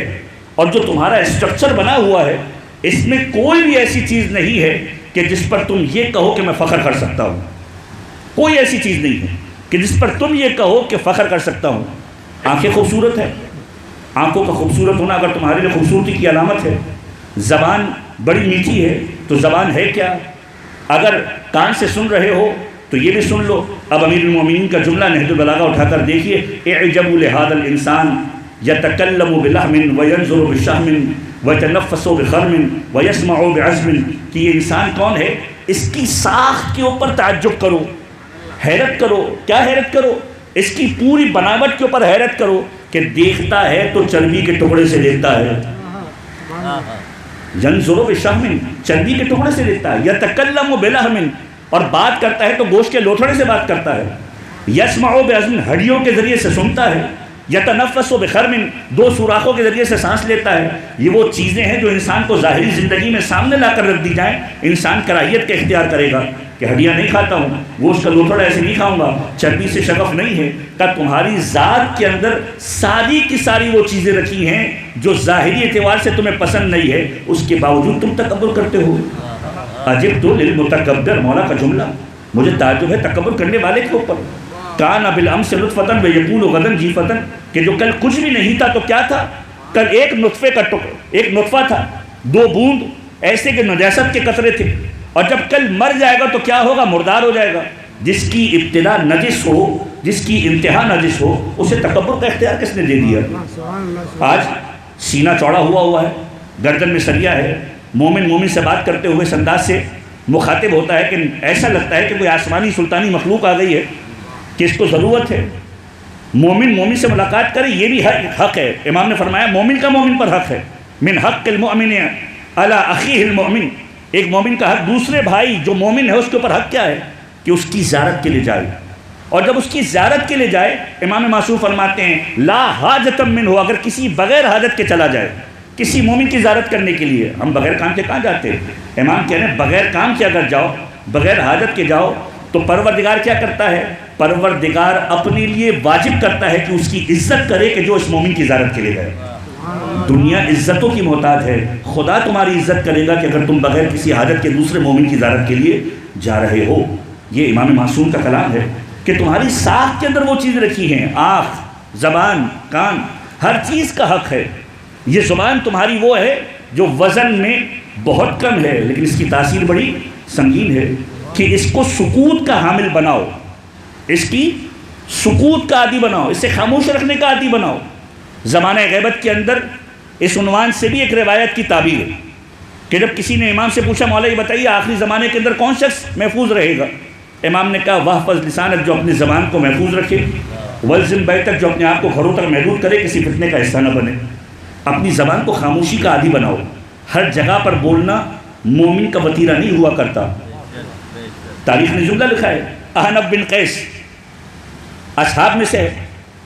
اور جو تمہارا اسٹرکچر بنا ہوا ہے اس میں کوئی بھی ایسی چیز نہیں ہے کہ جس پر تم یہ کہو کہ میں فخر کر سکتا ہوں، کوئی ایسی چیز نہیں ہے کہ جس پر تم یہ کہو کہ فخر کر سکتا ہوں۔ آنکھیں خوبصورت ہیں، آنکھوں کا خوبصورت ہونا اگر تمہارے لیے خوبصورتی کی علامت ہے، زبان بڑی میٹھی ہے تو زبان ہے کیا؟ اگر کان سے سن رہے ہو تو یہ بھی سن لو۔ اب امیر المومنین کا جملہ نہج البلاغہ اٹھا کر دیکھیے، اعجبوا لہذا الانسان یتکلم بلحم وینظر بشحم ویتنفس بخرم ویسمع بعزم، کہ یہ انسان کون ہے، اس کی ساخت کے اوپر تعجب کرو، حیرت کرو۔ کیا حیرت کرو؟ اس کی پوری بناوٹ کے اوپر حیرت کرو کہ دیکھتا ہے تو چربی کے ٹکڑے سے دیکھتا ہے، ینظر بشحم، چربی کے ٹکڑے سے دیکھتا ہے، یتکلم بلحم، اور بات کرتا ہے تو گوشت کے لوتھڑے سے بات کرتا ہے، یسمع بعزم، ہڈیوں کے ذریعے سے سنتا ہے، یتنفس بخرم، دو سوراخوں کے ذریعے سے سانس لیتا ہے. یہ وہ چیزیں ہیں جو انسان کو ظاہری زندگی میں سامنے لا کر رکھ دی جائیں. انسان کراہیت کا اختیار کرے گا کہ ہڈیاں نہیں کھاتا ہوں، گوشت کا لوتھڑا ایسے نہیں کھاؤں گا، چربی سے شغف نہیں ہے. کہ تمہاری ذات کے اندر ساری کی ساری وہ چیزیں رکھی ہیں جو ظاہری اعتبار سے تمہیں پسند نہیں ہے، اس کے باوجود تم تکبر کرتے ہو. عجبت للمتکبر، مولا کا جملہ، مجھے تعجب ہے تکبر کرنے والے کے اوپر. کان بالامس نطفۃ ویکون غدا جیفۃ، کہ جو کل کچھ بھی نہیں تھا تو کیا تھا؟ کل ایک نطفے کا ایک نطفہ تھا، 2 بوند ایسے کہ نجاست کے قطرے تھے، اور جب کل مر جائے گا تو کیا ہوگا؟ مردار ہو جائے گا. جس کی ابتدا نجس ہو، جس کی انتہا نجس ہو، اسے تکبر کا اختیار کس نے دے دیا؟ آج سینہ چوڑا ہوا ہے، گردن میں سریا ہے، مومن سے بات کرتے ہوئے اس انداز سے مخاطب ہوتا ہے کہ ایسا لگتا ہے کہ کوئی آسمانی سلطانی مخلوق آ گئی ہے کہ اس کو ضرورت ہے. مومن سے ملاقات کرے، یہ بھی حق ہے. امام نے فرمایا مومن کا مومن پر حق ہے. من حق المؤمن علی اخیہ المؤمن، ایک مومن کا حق دوسرے بھائی جو مومن ہے اس کے اوپر حق کیا ہے؟ کہ اس کی زیارت کے لیے جائے. اور جب اس کی زیارت کے لیے جائے، امام معصوم فرماتے ہیں لا حاجۃ منہ، اگر کسی بغیر حاجت کے چلا جائے کسی مومن کی زیارت کرنے کے لیے. ہم بغیر کام کے کہاں جاتے ہیں؟ امام کہہ رہے ہیں بغیر کام کے اگر جاؤ، بغیر حاجت کے جاؤ، تو پروردگار کیا کرتا ہے؟ پروردگار اپنے لیے واجب کرتا ہے کہ اس کی عزت کرے کہ جو اس مومن کی زیارت کے لیے گئے. دنیا عزتوں کی محتاج ہے، خدا تمہاری عزت کرے گا کہ اگر تم بغیر کسی حاجت کے دوسرے مومن کی زیارت کے لیے جا رہے ہو. یہ امام معصوم کا کلام ہے کہ تمہاری ساکھ کے اندر وہ چیز رکھی ہیں، آنکھ، زبان، کان، ہر چیز کا حق ہے. یہ زبان تمہاری وہ ہے جو وزن میں بہت کم ہے لیکن اس کی تاثیر بڑی سنگین ہے، کہ اس کو سکوت کا حامل بناؤ، اس کی سکوت کا عادی بناؤ، اسے خاموش رکھنے کا عادی بناؤ. زمانہ غیبت کے اندر اس عنوان سے بھی ایک روایت کی تعبیر ہے کہ جب کسی نے امام سے پوچھا مولا یہ بتائیے آخری زمانے کے اندر کون شخص محفوظ رہے گا؟ امام نے کہا واحفظ لسانک، جو اپنی زبان کو محفوظ رکھے، والزم بیتک، جو اپنے آپ کو گھروں تک محدود کرے، کسی فتنے کا حصہ نہ بنے. اپنی زبان کو خاموشی کا عادی بناؤ. ہر جگہ پر بولنا مومن کا وتیرہ نہیں ہوا کرتا. تاریخ نے جملہ لکھا ہے، احنف بن قیس اصحاب میں سے،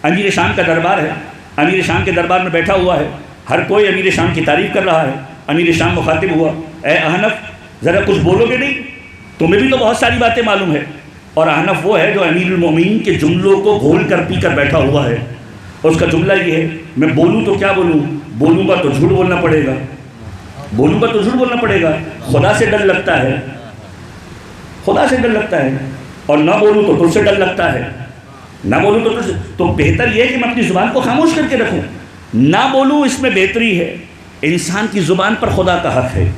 امیر شام کا دربار ہے، امیر شام کے دربار میں بیٹھا ہوا ہے، ہر کوئی امیر شام کی تعریف کر رہا ہے. امیر شام مخاطب ہوا، اے احنف ذرا کچھ بولو گے نہیں؟ تمہیں بھی تو بہت ساری باتیں معلوم ہے. اور احنف وہ ہے جو امیر المومنین کے جملوں کو گھول کر پی کر بیٹھا ہوا ہے. اور اس کا جملہ یہ ہے، میں بولوں تو کیا بولوں؟ بولوں گا تو جھوٹ بولنا پڑے گا، بولوں گا تو جھوٹ بولنا پڑے گا. خدا سے ڈر لگتا ہے، خدا سے ڈر لگتا ہے، اور نہ بولوں تو تجھ سے ڈر لگتا ہے، نہ بولوں تو تجھ سے. تو بہتر یہ ہے کہ میں اپنی زبان کو خاموش کر کے رکھوں، نہ بولوں، اس میں بہتری ہے. انسان کی زبان پر خدا کا حق ہے،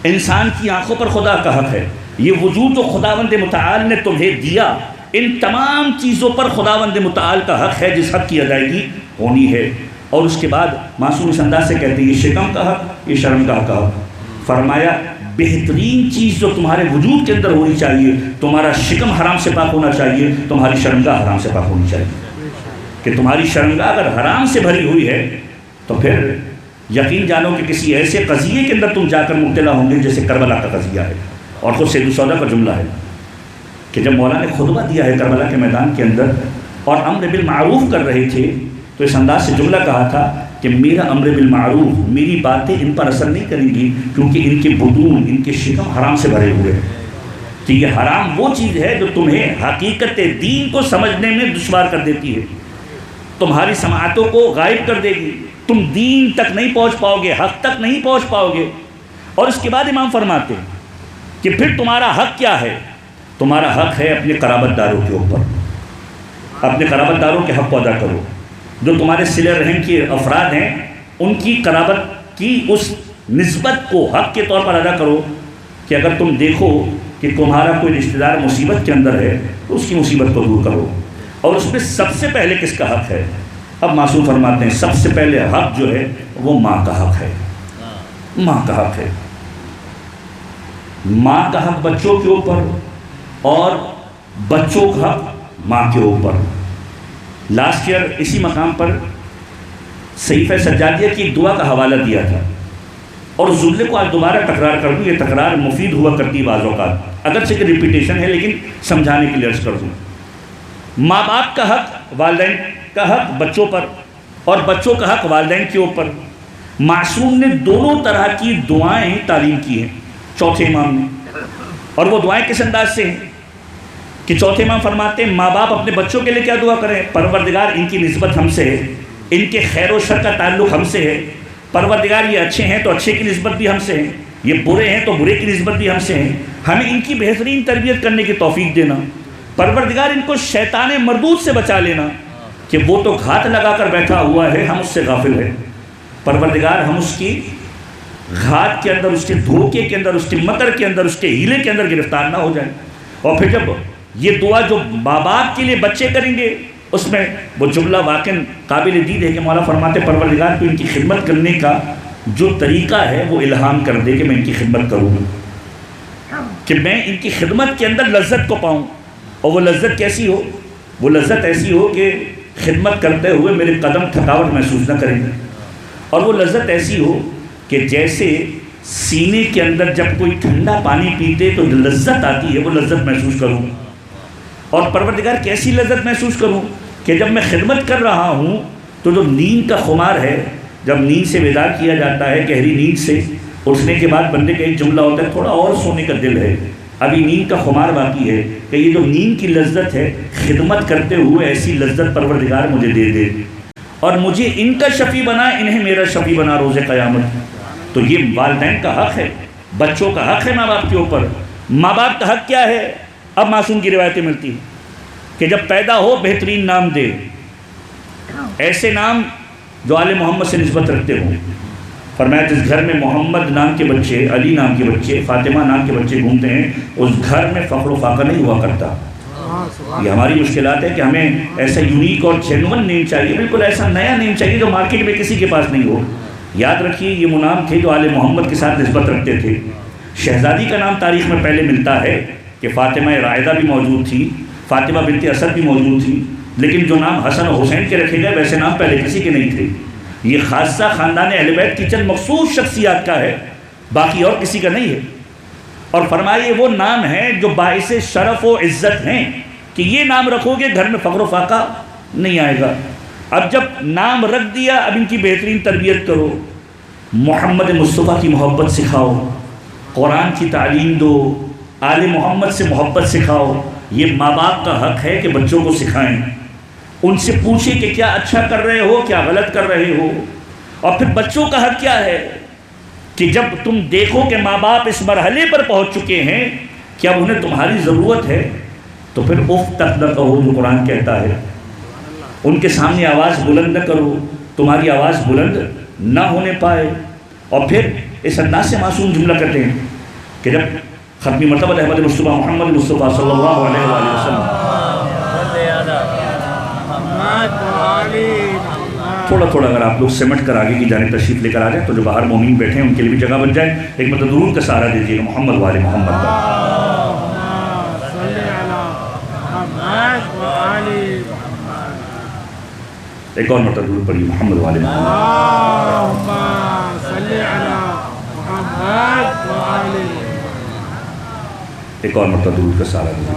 انسان کی آنکھوں پر خدا کا حق ہے. یہ وجود جو خداوند متعال نے تمہیں دیا، ان تمام چیزوں پر خداوند متعال کا حق ہے جس حق کی ادائیگی ہونی ہے. اور اس کے بعد معصوم اس انداز سے کہتے ہیں یہ شکم کا حق، یہ شرم کا حق. فرمایا بہترین چیز جو تمہارے وجود کے اندر ہونی چاہیے، تمہارا شکم حرام سے پاک ہونا چاہیے، تمہاری شرمگاہ حرام سے پاک ہونی چاہیے. کہ تمہاری شرمگاہ اگر حرام سے بھری ہوئی ہے تو پھر یقین جانو کہ کسی ایسے قضیے کے اندر تم جا کر مبتلا ہوں گے جیسے کربلا کا قضیہ ہے. اور خود سید السودا کا جملہ ہے کہ جب مولا نے خطبہ دیا ہے کربلا کے میدان کے اندر اور امر بالمعروف کر رہے تھے تو اس انداز سے جملہ کہا تھا کہ میرا امر بالمعروف، میری باتیں ان پر اثر نہیں کریں گی کیونکہ ان کے بدون، ان کے شکم حرام سے بھرے ہوئے ہیں. کہ یہ حرام وہ چیز ہے جو تمہیں حقیقت دین کو سمجھنے میں دشوار کر دیتی ہے، تمہاری سماعتوں کو غائب کر دے گی، تم دین تک نہیں پہنچ پاؤ گے، حق تک نہیں پہنچ پاؤ گے. اور اس کے بعد امام فرماتے ہیں کہ پھر تمہارا حق کیا ہے؟ تمہارا حق ہے اپنے قرابت داروں کے اوپر، اپنے قرابت داروں کے حق کو ادا کرو. جو تمہارے صلہ رحم کے افراد ہیں ان کی قرابت کی اس نسبت کو حق کے طور پر ادا کرو کہ اگر تم دیکھو کہ تمہارا کوئی رشتہ دار مصیبت کے اندر ہے تو اس کی مصیبت کو دور کرو. اور اس میں سب سے پہلے کس کا حق ہے؟ اب معصوم فرماتے ہیں سب سے پہلے حق جو ہے وہ ماں کا حق ہے. ماں کا حق ہے، ماں کا حق بچوں کے اوپر اور بچوں کا حق ماں کے اوپر. لاسٹ ایئر اسی مقام پر صحیفہ سجادیہ کی ایک دعا کا حوالہ دیا تھا اور اس جملے کو آج دوبارہ تکرار کر دوں. یہ تکرار مفید ہوا کرتی بعض اوقات، اگرچہ کہ ریپیٹیشن ہے لیکن سمجھانے کے لیے عرض کر دوں. ماں باپ کا حق، والدین کا حق بچوں پر اور بچوں کا حق والدین کے اوپر. معصوم نے دونوں طرح کی دعائیں تعلیم کی ہیں چوتھے امام نے. اور وہ دعائیں کس انداز سے ہیں کہ چوتھے امام فرماتے ہیں ماں باپ اپنے بچوں کے لیے کیا دعا کریں؟ پروردگار ان کی نسبت ہم سے ہے، ان کے خیر و شر کا تعلق ہم سے ہے. پروردگار یہ اچھے ہیں تو اچھے کی نسبت بھی ہم سے ہے، یہ برے ہیں تو برے کی نسبت بھی ہم سے ہے. ہمیں ان کی بہترین تربیت کرنے کی توفیق دینا. پروردگار ان کو شیطان مردود سے بچا لینا کہ وہ تو گھات لگا کر بیٹھا ہوا ہے، ہم اس سے غافل ہیں. پروردگار ہم اس کی گھات کے اندر، اس کے دھوکے کے اندر، اس کے مکر کے اندر، اس کے ہیلے کے اندر گرفتار نہ ہو جائیں. اور پھر جب یہ دعا جو ماں باپ کے لیے بچے کریں گے، اس میں وہ جملہ واقعاً قابل دید ہے کہ مولا فرماتے پروردگار کو ان کی خدمت کرنے کا جو طریقہ ہے وہ الہام کر دے کہ میں ان کی خدمت کروں، کہ میں ان کی خدمت کے اندر لذت کو پاؤں. اور وہ لذت کیسی ہو؟ وہ لذت ایسی ہو کہ خدمت کرتے ہوئے میرے قدم تھکاوٹ محسوس نہ کریں. اور وہ لذت ایسی ہو کہ جیسے سینے کے اندر جب کوئی ٹھنڈا پانی پیتے تو لذت آتی ہے، وہ لذت محسوس کروں. اور پروردگار کیسی لذت محسوس کروں کہ جب میں خدمت کر رہا ہوں تو جو نیند کا خمار ہے، جب نیند سے بیدار کیا جاتا ہے، گہری نیند سے اٹھنے کے بعد بندے کا ایک جملہ ہوتا ہے تھوڑا اور سونے کا دل ہے، ابھی نیند کا خمار باقی ہے، کہ یہ جو نیند کی لذت ہے خدمت کرتے ہوئے ایسی لذت پروردگار مجھے دے دے اور مجھے ان کا شفیع بنا، انہیں میرا شفیع بنا روز قیامت. تو یہ والدین کا حق ہے، بچوں کا حق ہے ماں باپ کے اوپر. ماں باپ کا حق کیا ہے؟ اب معصوم کی روایتیں ملتی ہیں کہ جب پیدا ہو بہترین نام دے، ایسے نام جو آل محمد سے نسبت رکھتے ہوں. فرمایا جس گھر میں محمد نام کے بچے، علی نام کے بچے، فاطمہ نام کے بچے گھومتے ہیں، اس گھر میں فخر و فاقہ نہیں ہوا کرتا. یہ ہماری مشکلات ہے کہ ہمیں ایسا یونیک اور جینون نیم چاہیے، بالکل ایسا نیا نیم چاہیے جو مارکیٹ میں کسی کے پاس نہیں ہو. یاد رکھیے یہ وہ نام تھے جو آل محمد کے ساتھ نسبت رکھتے تھے. شہزادی کا نام تاریخ میں پہلے ملتا ہے کہ فاطمہ رائدہ بھی موجود تھی، فاطمہ بنت اسد بھی موجود تھی، لیکن جو نام حسن و حسین کے رکھے گئے ویسے نام پہلے کسی کے نہیں تھے. یہ خاصہ خاندان اہل بیت کی چند مخصوص شخصیات کا ہے، باقی اور کسی کا نہیں ہے. اور فرمائیے وہ نام ہیں جو باعث شرف و عزت ہیں کہ یہ نام رکھو گے گھر میں فخر و فاقہ نہیں آئے گا. اب جب نام رکھ دیا اب ان کی بہترین تربیت کرو، محمد مصطفیٰ کی محبت سکھاؤ، قرآن کی تعلیم دو، آل محمد سے محبت سکھاؤ. یہ ماں باپ کا حق ہے کہ بچوں کو سکھائیں، ان سے پوچھیں کہ کیا اچھا کر رہے ہو، کیا غلط کر رہے ہو. اور پھر بچوں کا حق کیا ہے کہ جب تم دیکھو کہ ماں باپ اس مرحلے پر پہنچ چکے ہیں کہ اب انہیں تمہاری ضرورت ہے تو پھر اف تک نہ کہو جو قرآن کہتا ہے. ان کے سامنے آواز بلند نہ کرو، تمہاری آواز بلند نہ ہونے پائے. اور پھر اس انداز سے معصوم جملہ کرتے ہیں کہ جب ختمی مرتبہ احمد مصطفیٰ محمد مصطفیٰ صلی اللہ علیہ وآلہ وسلم، تھوڑا تھوڑا اگر آپ لوگ سمٹ کر آگے کی جانب تشریف لے کر آ جائیں تو جو باہر مومین بیٹھے ہیں ان کے لیے بھی جگہ بن جائے. ایک مرتبہ درود کا سہارا دیجیے گا محمد والے محمد کا. ایک اور مرتبہ درود پڑھیے محمد والے ایک اور مرتبہ درود کا سہارا دیجیے.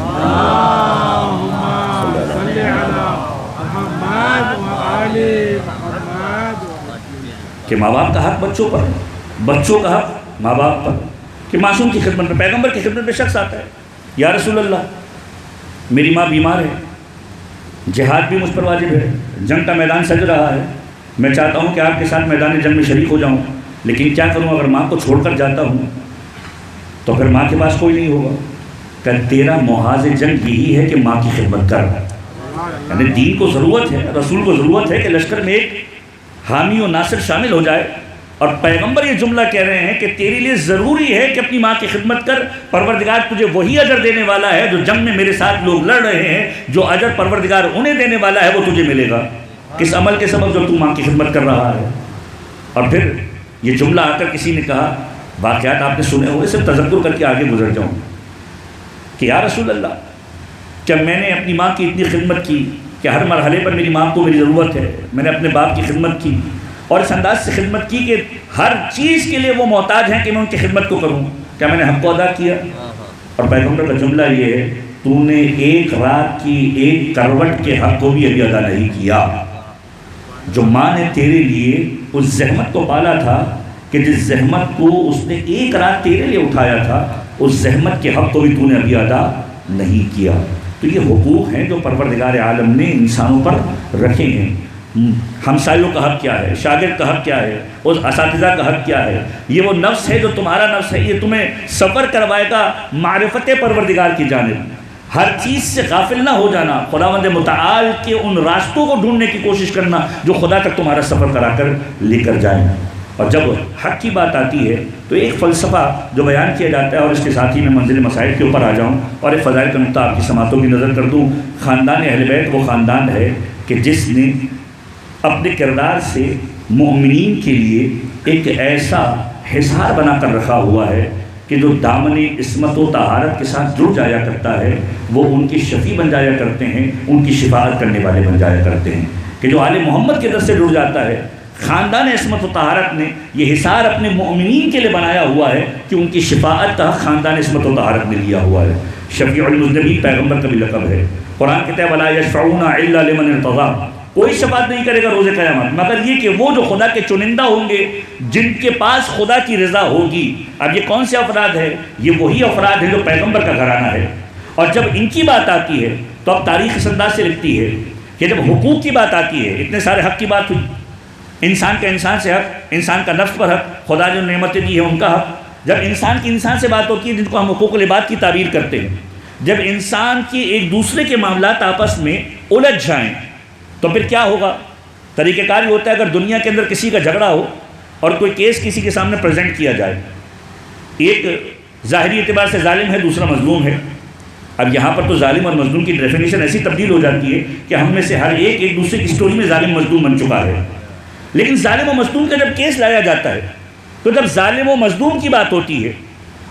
کہ ماں باپ کا حق بچوں پر، بچوں کا حق ماں باپ پر. کہ معصوم کی خدمت میں، پیغمبر کی خدمت میں شخص آتا ہے، یا رسول اللہ میری ماں بیمار ہے، جہاد بھی مجھ پر واجب ہے، جنگ کا میدان سج رہا ہے، میں چاہتا ہوں کہ آپ کے ساتھ میدان جنگ میں شریک ہو جاؤں، لیکن کیا کروں اگر ماں کو چھوڑ کر جاتا ہوں تو پھر ماں کے پاس کوئی نہیں ہوگا. کہ تیرا محاذ جنگ یہی ہے کہ ماں کی خدمت کر. یعنی دین کو ضرورت ہے، رسول کو ضرورت ہے کہ لشکر میں ایک حامی و ناصر شامل ہو جائے. اور پیغمبر یہ جملہ کہہ رہے ہیں کہ تیرے لیے ضروری ہے کہ اپنی ماں کی خدمت کر، پروردگار تجھے وہی اجر دینے والا ہے جو جنگ میں میرے ساتھ لوگ لڑ رہے ہیں، جو اجر پروردگار انہیں دینے والا ہے وہ تجھے ملے گا کس عمل کے سبب جو تو ماں کی خدمت کر رہا ہے. اور پھر یہ جملہ آ کر کسی نے کہا، واقعات آپ نے سنے ہوئے، صرف تذکر کر کے آگے گزر جاؤں، کہ یا رسول اللہ کیا میں نے اپنی ماں کی اتنی خدمت کی کہ ہر مرحلے پر میری ماں کو میری ضرورت ہے، میں نے اپنے باپ کی خدمت کی اور اس انداز سے خدمت کی کہ ہر چیز کے لیے وہ محتاج ہیں کہ میں ان کی خدمت کو کروں، کیا میں نے حق کو ادا کیا؟ اور پیغمبر کا جملہ یہ ہے، تو نے ایک رات کی ایک کروٹ کے حق کو بھی ابھی ادا نہیں کیا. جو ماں نے تیرے لیے اس زحمت کو پالا تھا کہ جس زحمت کو اس نے ایک رات تیرے لیے اٹھایا تھا، اس زحمت کے حق کو بھی تو نے ابھی ادا نہیں کیا۔ تو یہ حقوق ہیں جو پروردگار عالم نے انسانوں پر رکھے ہیں۔ ہمسایوں کا حق کیا ہے، شاگرد کا حق کیا ہے، اس اساتذہ کا حق کیا ہے۔ یہ وہ نفس ہے جو تمہارا نفس ہے، یہ تمہیں سفر کروائے گا معرفت پروردگار کی جانب۔ ہر چیز سے غافل نہ ہو جانا، خداوند متعال کے ان راستوں کو ڈھونڈنے کی کوشش کرنا جو خدا تک تمہارا سفر کرا کر لے کر جائیں۔ اور جب حق کی بات آتی ہے تو ایک فلسفہ جو بیان کیا جاتا ہے، اور اس کے ساتھ ہی میں منزل مسائل کے اوپر آ جاؤں اور ایک فضائل کا نقطہ آپ کی سماعتوں کی نظر کر دوں۔ خاندان اہل بیت وہ خاندان ہے کہ جس نے اپنے کردار سے مومنین کے لیے ایک ایسا حصار بنا کر رکھا ہوا ہے کہ جو دامن عصمت و طہارت کے ساتھ جڑ جایا کرتا ہے وہ ان کی شفیع بن جایا کرتے ہیں، ان کی شفاعت کرنے والے بن جایا کرتے ہیں۔ کہ جو آل محمد کے در سے جڑ جاتا ہے، خاندان عصمت و طہارت نے یہ حصار اپنے مومنین کے لیے بنایا ہوا ہے کہ ان کی شفاعت کا خاندان عصمت و طہارت نے لیا ہوا ہے۔ شفیع المذنبین پیغمبر کا بھی لقب ہے۔ قرآن کہتا ہے وَلَا يَشْفَعُونَ إِلَّا لِمَنِ ارْتَضَىٰ، کوئی شفاعت نہیں کرے گا روز قیامت مگر یہ کہ وہ جو خدا کے چنندہ ہوں گے، جن کے پاس خدا کی رضا ہوگی۔ اب یہ کون سے افراد ہیں؟ یہ وہی افراد ہیں جو پیغمبر کا گھرانہ ہے۔ اور جب ان کی بات آتی ہے تو اب تاریخ اس انداز سے لکھتی ہے کہ جب حقوق کی بات آتی ہے، اتنے سارے حق کی بات ہوئی، انسان کا انسان سے حق، انسان کا نفس پر حق، خدا جو نعمتیں دی ہیں ان کا حق۔ جب انسان کی انسان سے بات ہوتی ہے، جن کو ہم حقوق العباد کی تعبیر کرتے ہیں، جب انسان کی ایک دوسرے کے معاملات آپس میں الجھ جائیں تو پھر کیا ہوگا؟ طریقہ کار یہ ہوتا ہے اگر دنیا کے اندر کسی کا جھگڑا ہو اور کوئی کیس کسی کے سامنے پریزنٹ کیا جائے، ایک ظاہری اعتبار سے ظالم ہے، دوسرا مظلوم ہے۔ اب یہاں پر تو ظالم اور مظلوم کی ڈیفینیشن ایسی تبدیل ہو جاتی ہے کہ ہم میں سے ہر ایک دوسرے کی سٹوری میں ظالم مظلوم بن چکا ہے۔ لیکن ظالم و مظلوم کا جب کیس لایا جاتا ہے تو جب ظالم و مظلوم کی بات ہوتی ہے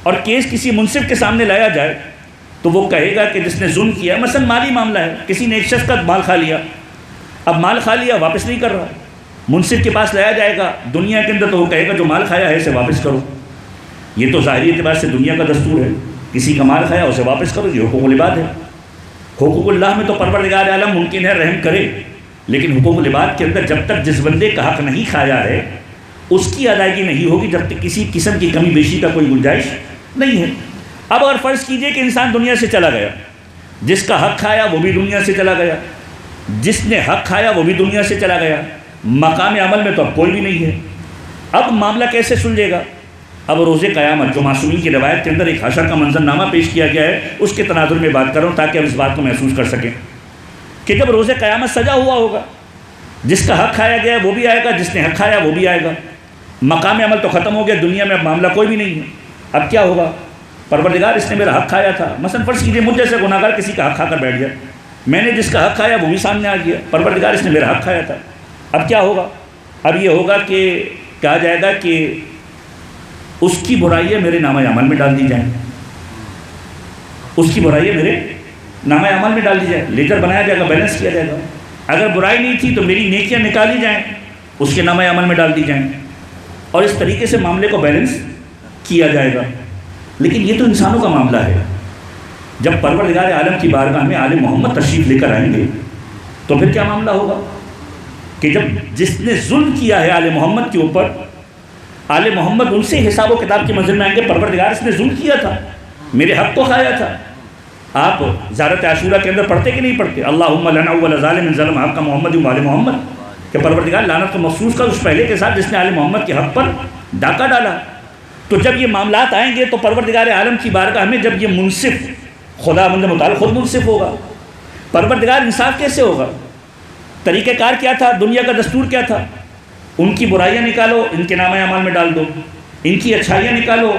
اور کیس کسی منصف کے سامنے لایا جائے تو وہ کہے گا کہ جس نے ظلم کیا ہے، مثلا مالی معاملہ ہے، کسی نے ایک شخص کا مال کھا لیا، اب مال کھا لیا واپس نہیں کر رہا، منصف کے پاس لایا جائے گا دنیا کے اندر تو وہ کہے گا جو مال کھایا ہے اسے واپس کرو۔ یہ تو ظاہری اعتبار سے دنیا کا دستور ہے، کسی کا مال کھایا اسے واپس کرو، یہ حقوق العباد ہے۔ حقوق اللہ میں تو پروردگار عالم ممکن ہے رحم کرے، لیکن حقوق العباد کے اندر جب تک جس بندے کا حق نہیں کھایا ہے اس کی ادائیگی نہیں ہوگی جب تک کسی قسم کی کمی بیشی کا کوئی گنجائش نہیں ہے۔ اب اگر فرض کیجئے کہ انسان دنیا سے چلا گیا، جس کا حق کھایا وہ بھی دنیا سے چلا گیا، جس نے حق کھایا وہ بھی دنیا سے چلا گیا، مقام عمل میں تو اب کوئی بھی نہیں ہے۔ اب معاملہ کیسے سلجھے گا؟ اب روز قیامت جو معصومین کی روایت کے اندر ایک حشر کا منظرنامہ پیش کیا گیا ہے اس کے تناظر میں بات کر رہا ہوں تاکہ ہم اس بات کو محسوس کر سکیں کہ جب روز قیامت سجا ہوا ہوگا، جس کا حق کھایا گیا ہے وہ بھی آئے گا، جس نے حق کھایا وہ بھی آئے گا۔ مقام عمل تو ختم ہو گیا، دنیا میں اب معاملہ کوئی بھی نہیں ہے۔ اب کیا ہوگا؟ پروردگار اس نے میرا حق کھایا تھا، مثلا فرض کیجیے مجھ جیسے گناہگار کسی کا حق کھا کر بیٹھ گیا، میں نے جس کا حق کھایا وہ بھی سامنے آ گیا، پروردگار اس نے میرا حق کھایا تھا۔ اب کیا ہوگا؟ اب یہ ہوگا کہ کہا جائے گا کہ اس کی برائیاں میرے نامہ عمل میں ڈال دی جائیں، اس کی برائیاں میرے نامہ عمل میں ڈال دی جائیں، لیجر بنایا جائے گا، بیلنس کیا جائے گا۔ اگر برائی نہیں تھی تو میری نیکیاں نکالی جائیں، اس کے نامہ عمل میں ڈال دی جائیں، اور اس طریقے سے معاملے کو بیلنس کیا جائے گا۔ لیکن یہ تو انسانوں کا معاملہ ہے۔ جب پروردگار عالم کی بارگاہ میں آل محمد تشریف لے کر آئیں گے تو پھر کیا معاملہ ہوگا کہ جب جس نے ظلم کیا ہے آل محمد کے اوپر، آل محمد ان سے حساب و کتاب کے منزل میں آئیں گے، پروردگار اس نے ظلم کیا تھا، میرے حق کو کھایا تھا۔ آپ زیارت عاشورہ کے اندر پڑھتے کہ نہیں پڑھتے؟ اللہم لعن اول ظالم ظلم حق محمد و آل محمد، کہ پروردگار لعنت کو مخصوص کر اس پہلے کے ساتھ جس نے آل محمد کے حق پر ڈاکہ ڈالا۔ تو جب یہ معاملات آئیں گے تو پروردگار عالم کی بارگاہ میں جب یہ منصف، خدا بند متعال خود منصف ہوگا، پروردگار انصاف کیسے ہوگا؟ طریقہ کار کیا تھا؟ دنیا کا دستور کیا تھا؟ ان کی برائیاں نکالو، ان کے نامہ اعمال میں ڈال دو، ان کی اچھائیاں نکالو،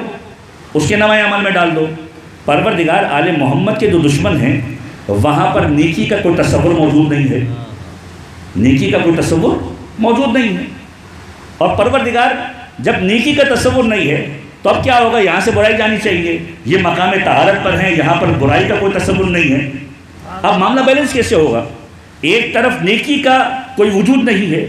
اس کے نامہ اعمال میں ڈال دو۔ پروردگار آل محمد کے جو دشمن ہیں وہاں پر نیکی کا کوئی تصور موجود نہیں ہے، نیکی کا کوئی تصور موجود نہیں ہے۔ اور پروردگار جب نیکی کا تصور نہیں ہے تو اب کیا ہوگا؟ یہاں سے برائی جانی چاہیے، یہ مقام طہارت پر ہیں، یہاں پر برائی کا کوئی تصور نہیں ہے۔ اب معاملہ بیلنس کیسے ہوگا؟ ایک طرف نیکی کا کوئی وجود نہیں ہے،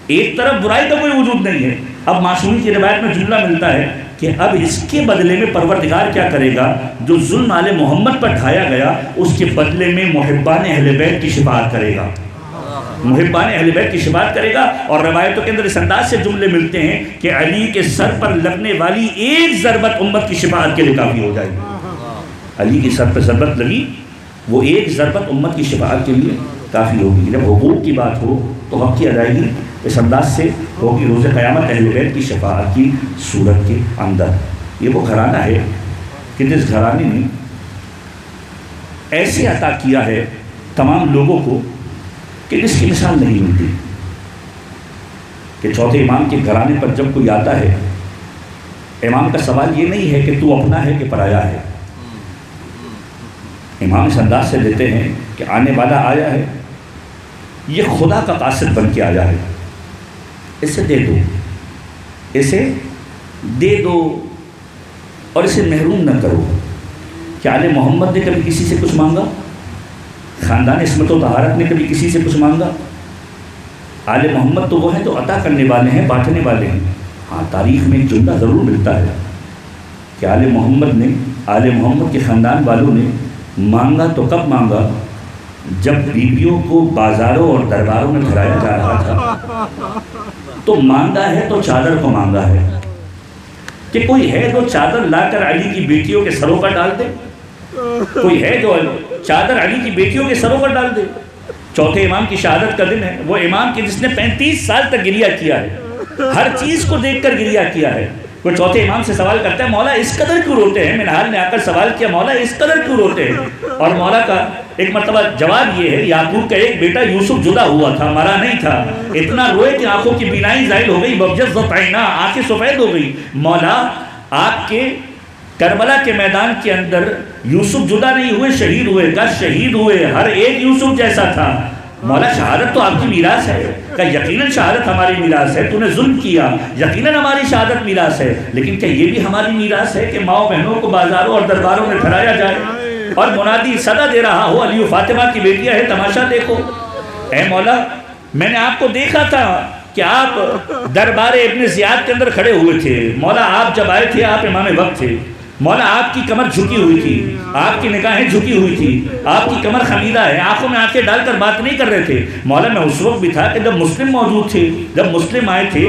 ایک طرف برائی کا کوئی وجود نہیں ہے۔ اب معصومین کی روایت میں جملہ ملتا ہے کہ اب اس کے بدلے میں پروردگار کیا کرے گا؟ جو ظلم آل محمد پر ڈھایا گیا اس کے بدلے میں محبان اہل بیت کی شفاعت کرے گا۔ محبان اہل بیت کی شفاعت کرے گا. اور روایتوں کے اندر اس انداز سے جملے ملتے ہیں کہ علی کے سر پر لگنے والی ایک ضربت امت کی شفاعت کے لیے کافی ہو جائے گی. علی کے سر پر ضربت لگی، وہ ایک ضربت امت کی شفاعت کے لیے کافی ہوگی. جب حقوق کی بات ہو تو حق کی ادائیگی اس انداز سے ہوگی روز قیامت اہل بیت کی شفاعت کی صورت کے اندر. یہ وہ گھرانہ ہے کہ جس گھرانے نے ایسے عطا کیا ہے تمام لوگوں کو کہ جس کی مثال نہیں ملتی. کہ چوتھے امام کے گھرانے پر جب کوئی آتا ہے، امام کا سوال یہ نہیں ہے کہ تو اپنا ہے کہ پرایا ہے. امام اس انداز سے دیتے ہیں کہ آنے والا آیا ہے، یہ خدا کا قاصد بن کے آیا ہے، اسے دے دو، اسے دے دو اور اسے محروم نہ کرو. کہ آل محمد نے کبھی کسی سے کچھ مانگا؟ خاندان عصمت و طہارت نے کبھی کسی سے کچھ مانگا؟ آل محمد تو وہ ہیں جو عطا کرنے والے ہیں، بانٹنے والے ہیں. ہاں، تاریخ میں ایک جملہ ضرور ملتا ہے کہ آل محمد کے خاندان والوں نے مانگا تو کب مانگا؟ جب بیویوں کو بازاروں اور درباروں میں پھرایا جا رہا تھا تو مانگا ہے تو چادر کو مانگا ہے. کہ کوئی ہے جو چادر لا کر علی کی بیٹیوں کے سروں پر ڈال دے؟ کوئی ہے جو چادر علی کی بیٹیوں کے سروں پر ڈال دے؟ چوتھے امام کی شہادت کا دن ہے، وہ امام کے جس نے 35 سال تک گریہ کیا ہے، ہر چیز کو دیکھ کر گریہ کیا ہے. وہ چوتھے امام سے سوال کرتا ہے، مولا اس قدر کیوں روتے ہیں؟ منہال نے آ کر سوال کیا، مولا اس قدر کیوں روتے ہیں؟ اور مولا کا ایک مرتبہ جواب یہ ہے، یعقوب کا ایک بیٹا یوسف جدا ہوا تھا، مرا نہیں تھا، اتنا روئے کہ آنکھوں کی بینائی زائل ہو گئی، ببجزت عینا، آنکھیں سفید ہو گئی. مولا آپ کے کربلا کے میدان کے اندر یوسف جدا نہیں ہوئے، شہید ہوئے. کا شہید ہوئے، ہر ایک یوسف جیسا تھا. مولا شہادت تو آپ کی میراث ہے. کہ یقیناً شہادت ہماری میراث ہے، تو نے ظلم کیا، یقیناً ہماری شہادت میراث ہے، لیکن کیا یہ بھی ہماری میراث ہے کہ ماؤں بہنوں کو بازاروں اور درباروں میں پھرایا جائے اور منادی صدا دے رہا ہو، علی و فاطمہ کی بیٹیاں ہے، تماشا دیکھو. اے مولا، میں نے آپ کو دیکھا تھا کہ آپ دربار ابن زیاد کے اندر کھڑے ہوئے تھے. مولا آپ جب آئے تھے آپ امام وقت تھے. مولا آپ کی کمر جھکی ہوئی تھی، آپ کی نگاہیں جھکی ہوئی تھی، آپ کی کمر خمیدہ ہے، آنکھوں میں آنکھیں ڈال کر بات نہیں کر رہے تھے. مولا میں اس وقت بھی تھا کہ جب مسلم موجود تھے، جب مسلم آئے تھے،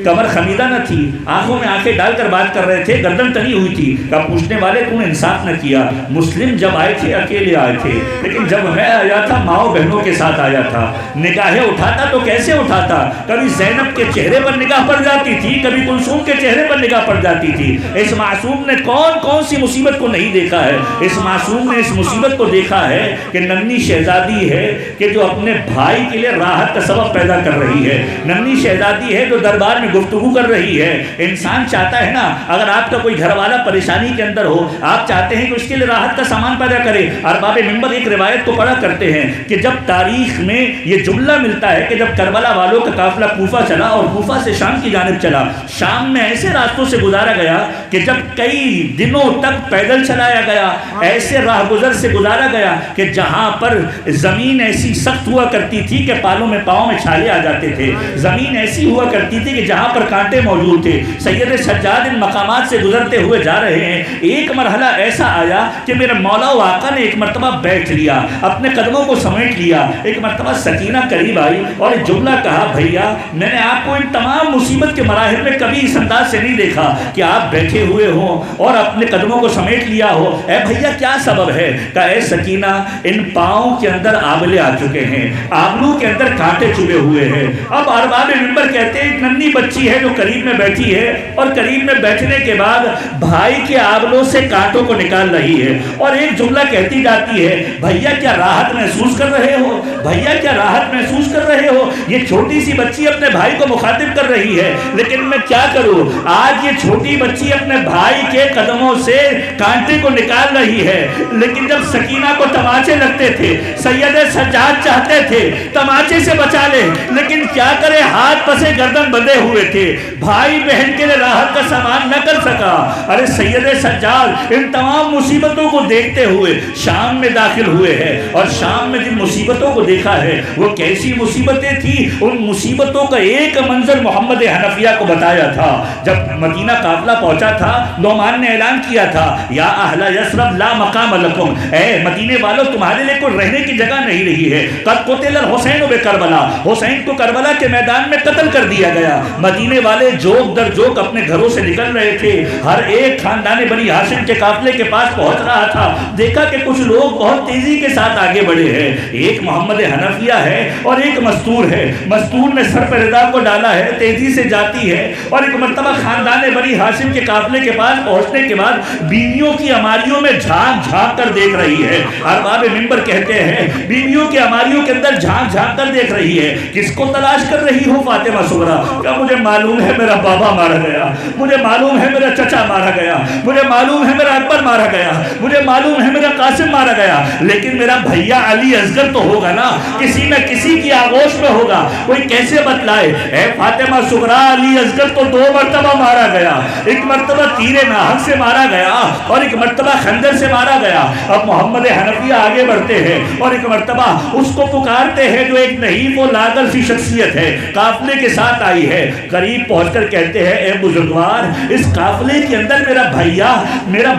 کمر خمیدہ نہ تھی، آنکھوں میں آنکھیں ڈال کر بات کر رہے تھے، گردن تنی ہوئی تھی. کہا پوچھنے والے تو نے انصاف نہ کیا. مسلم جب آئے تھے اکیلے آئے تھے، لیکن جب میں آیا تھا ماؤں بہنوں کے ساتھ آیا تھا. نگاہیں اٹھاتا تو کیسے اٹھاتا؟ کبھی زینب کے چہرے پر نگاہ پڑ جاتی تھی، کبھی کلثوم کے چہرے پر نگاہ پڑ جاتی تھی. اس معصوم نے کون سی مصیبت کو نہیں دیکھا ہے؟ اس معصوم نے اس مصیبت کو دیکھا ہے کہ ننھی شہزادی ہے کہ جو اپنے بھائی کے لیے راحت کا سبب پیدا کر رہی ہے، ننھی شہزادی ہے جو دربار میں گفتگو کر رہی ہے. انسان چاہتا ہے نا، اگر آپ کا کوئی گھر والا پریشانی کے اندر ہو، آپ چاہتے ہیں کہ اس کے لیے راحت کا سامان پیدا کرے. ارباب منبر ایک روایت کو پڑھا کرتے ہیں کہ جب تاریخ میں یہ جملہ ملتا ہے کہ جب کربلا والوں کا قافلہ کوفہ چلا اور کوفہ سے شام کی جانب چلا، شام میں ایسے راستوں سے گزارا گیا کہ جب کئی دنوں تک پیدل چلایا گیا، ایسے راہ گزر سے گزارا گیا کہ جہاں پر زمین ایسی سخت ہوا کرتی تھی کہ پالوں میں پاؤں میں چھالے آ جاتے تھے، زمین ایسی ہوا کرتی تھی کہ جہاں پر کانٹے موجود تھے. سید سجاد ان مقامات سے گزرتے ہوئے جا رہے ہیں. ایک مرحلہ ایسا آیا کہ میرے مولا و آقا نے ایک مرتبہ بیٹھ لیا، اپنے قدموں کو سمیٹ لیا. ایک مرتبہ سکینہ قریب آئی اور ایک جملہ کہا، بھیا میں نے آپ کو ان تمام مصیبت کے مراحل میں کبھی اس انداز سے نہیں دیکھا کہ آپ بیٹھے ہوئے ہوں اور اپنے قدموں کو سمیٹ لیا ہو. اے بھیا کیا سبب ہے؟ کہا اے سکینہ، ان پاؤں کے اندر آبلے آ چکے ہیں، آبلوں کے اندر کانٹے چبھے ہوئے ہیں. اب ارباب منبر کہتے ہیں ایک ننھی بچی ہے جو قریب میں بیٹھی ہے اور قریب میں بیٹھنے کے بعد بھائی کے آبلوں سے کانٹوں کو نکال رہی ہے اور ایک جملہ کہتی جاتی ہے، بھیا کیا راحت محسوس کر رہے ہو؟ بھیا کیا راحت محسوس کر رہے ہو؟ یہ چھوٹی سی بچی اپنے بھائی کو مخاطب کر رہی ہے، لیکن میں کیا کروں؟ آج یہ چھوٹی بچی اپنے بھائی کے قدموں سے کانٹے کو نکال رہی ہے. لیکن جب سکینہ کو تماچے لگتے تھے، سید سجاد چاہتے تھے تماچے سے بچا لے، لیکن کیا کرے، ہاتھ پسے گردن بندھے ہوئے ہوئے تھے، بھائی بہن کے لیے راحت کا سامان نہ کر سکا۔ ارے سید سجاد ان تمام مصیبتوں کو دیکھتے ہوئے شام میں داخل ہوئے ہیں، اور شام میں جن مصیبتوں کو دیکھا ہے وہ کیسی مصیبتیں تھیں، ان مصیبتوں کا ایک منظر محمد حنفیہ کو بتایا تھا۔ جب مدینہ قافلہ پہنچا تھا، نعمان نے اعلان کیا تھا، یا اہل یثرب لا مقام لکم، اے مدینے والوں تمہارے لیے کوئی رہنے کی جگہ نہیں رہی ہے۔ قد قتل الحسین بکربلا، حسین کو کربلا کے میدان میں قتل کر دیا گیا۔ مدینے والے جوک در جوک اپنے گھروں سے نکل رہے تھے، ہر ایک خاندان بنی ہاشم کے قافلے کے پاس پہنچ رہا تھا۔ دیکھا کہ کچھ لوگ بہت تیزی کے ساتھ آگے بڑھے ہیں، ایک محمد حنفیہ ہے اور ایک مستور ہے۔ مستور نے سر پر ردا کو ڈالا ہے، تیزی سے جاتی ہے، اور ایک مرتبہ خاندان بنی ہاشم کے قافلے کے پاس پہنچنے کے بعد بیویوں کی عماریوں میں جھانک جھانک کر دیکھ رہی ہے۔ ارباب منبر کہتے ہیں بیویوں کی عماریوں کے اندر جھانک جھانک کر دیکھ رہی ہے۔ کس کو تلاش کر رہی ہو فاطمہ صغریٰ؟ کہ مجھے معلوم ہے میرا بابا مارا گیا، مجھے معلوم ہے میرا چچا مارا گیا، مجھے معلوم ہے میرا اکبر مارا گیا، مجھے معلوم ہے میرا قاسم مارا گیا، لیکن میرا بھیا علی اصغر تو ہوگا نا، کسی نہ کسی کی آغوش میں ہوگا، کوئی کیسے بتلائے؟ اے فاطمہ صغریٰ، علی اصغر تو 2 مرتبہ مارا گیا، ایک مرتبہ تیر ناحق سے مارا گیا اور ایک مرتبہ خنجر سے مارا گیا۔ اب محمد حنفیہ آگے بڑھتے ہیں اور ایک مرتبہ اس کو پکارتے ہیں جو ایک نحیف و لاغر سی شخصیت ہے، قافلے کے ساتھ آئی ہے۔ قریب پہنچ کر کہتے ہیں اے بزرگوار، اس قافلے کے اندر میرا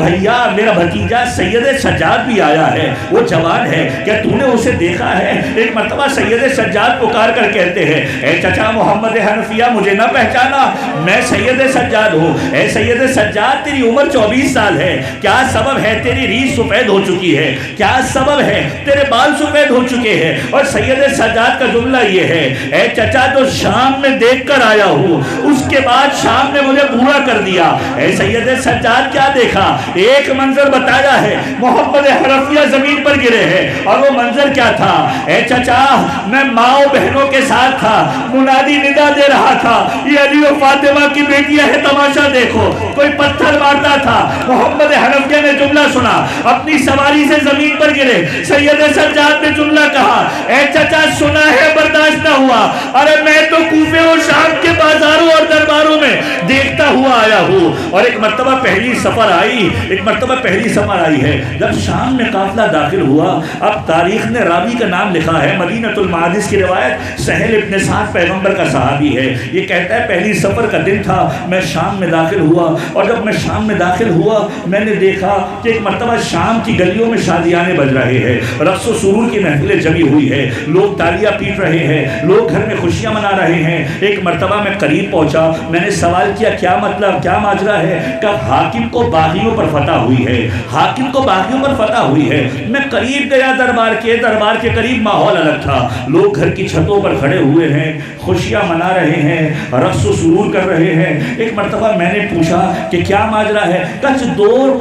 میرا بھتیجا سید سجاد بھی آیا ہے، وہ جوان ہے، کیا تو نے اسے دیکھا ہے؟ ایک مرتبہ سید سجاد پکار کر کہتے ہیں اے چچا محمد حنفیہ، مجھے نہ پہچانا؟ میں سید سجاد ہوں۔ اے سید سجاد، تیری عمر 24 سال ہے، کیا سبب ہے تیری ریش سفید ہو چکی ہے؟ کیا سبب ہے تیرے بال سفید ہو چکے ہیں؟ اور سید سجاد کا جملہ یہ ہے اے چچا، جو شام میں دیکھ کر آیا ہوں اس کے بعد شام نے مجھے بوڑھا کر دیا۔ اے سید سجاد، کیا دیکھا؟ ایک منظر بتایا ہے، محمد حنفیہ زمین پر گرے ہیں، اور وہ منظر کیا تھا؟ اے چچا، میں ماں و بہنوں کے ساتھ تھا، منادی ندا دے رہا تھا، یہ علی و فاطمہ کی بیٹیاں ہیں، تماشا دیکھو۔ کوئی پتھر مارتا تھا، محمد حنفیہ نے جملہ سنا، اپنی سواری سے زمین پر گرے۔ سید سجاد نے جملہ کہا اے چچا، سنا ہے برداشت نہ ہوا، ارے میں تو کوفے اور شام کے بازاروں اور درباروں میں دیکھتا ہوا آیا ہوں۔ اور ایک مرتبہ پہلی سفر آئی ہے جب شام میں قافلہ داخل ہوا۔ اب تاریخ نے راوی کا نام لکھا ہے، مدینۃ المعادس کی روایت، سہل ابن سعد پیغمبر کا صحابی ہے، یہ کہتا ہے پہلی سفر کا دن تھا، میں شام میں داخل ہوا، اور جب میں شام میں داخل ہوا میں نے دیکھا کہ ایک مرتبہ شام کی گلیوں میں شادیانے بج رہے ہیں، رقص و سرور کی محفلیں جمی ہوئی ہے، لوگ تالیاں پیٹ رہے ہیں، لوگ گھر میں خوشیاں منا رہے ہیں۔ ایک مرتبہ میں قریب پہنچا، میں نے سوال کیا کیا مطلب، کیا ماجرا ہے؟ کہ حاکم کو باغیوں پر فتح ہوئی ہے، حاکم کو باغیوں پر فتح ہوئی ہے۔ میں قریب گیا دربار کے قریب ماحول الگ تھا، لوگ گھر کی چھتوں پر کھڑے ہوئے ہیں، خوشیاں منا رہے ہیں، رقص و سرور کر رہے ہیں۔ ایک مرتبہ میں نے پوچھا کہ کیا ماجرا ہے؟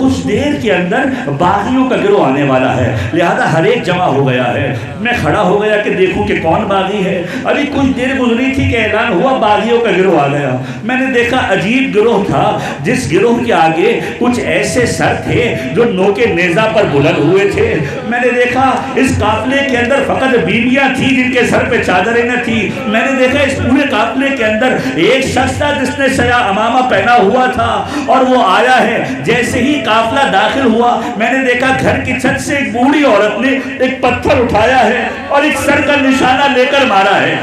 کچھ دیر کے اندر باغیوں کا گروہ آنے والا ہے، لہذا ہر ایک جمع ہو گیا ہے۔ میں کھڑا ہو گیا کہ دیکھوں کہ کون باغی ہے، ابھی کچھ دیر گزری تھی کہ اعلان ہوا باغیوں کا گروہ آ گیا۔ میں نے دیکھا عجیب گروہ تھا، جس گروہ کے آگے کچھ ایسے سر تھے جو نوکے نیزہ پر بلند ہوئے تھے۔ میں نے دیکھا اس قافلے کے اندر فقط بیویاں تھیں جن کے سر پہ چادریں نہ تھی۔ میں نے دیکھا اس پورے قافلے کے اندر ایک شخص تھا جس نے سیاہ امامہ پہنا ہوا تھا، اور وہ آیا ہے۔ جیسے ہی قافلہ داخل ہوا میں نے دیکھا گھر کی چھت سے ایک بوڑھی عورت نے ایک پتھر اٹھایا ہے اور ایک سر کا نشانہ لے کر مارا ہے۔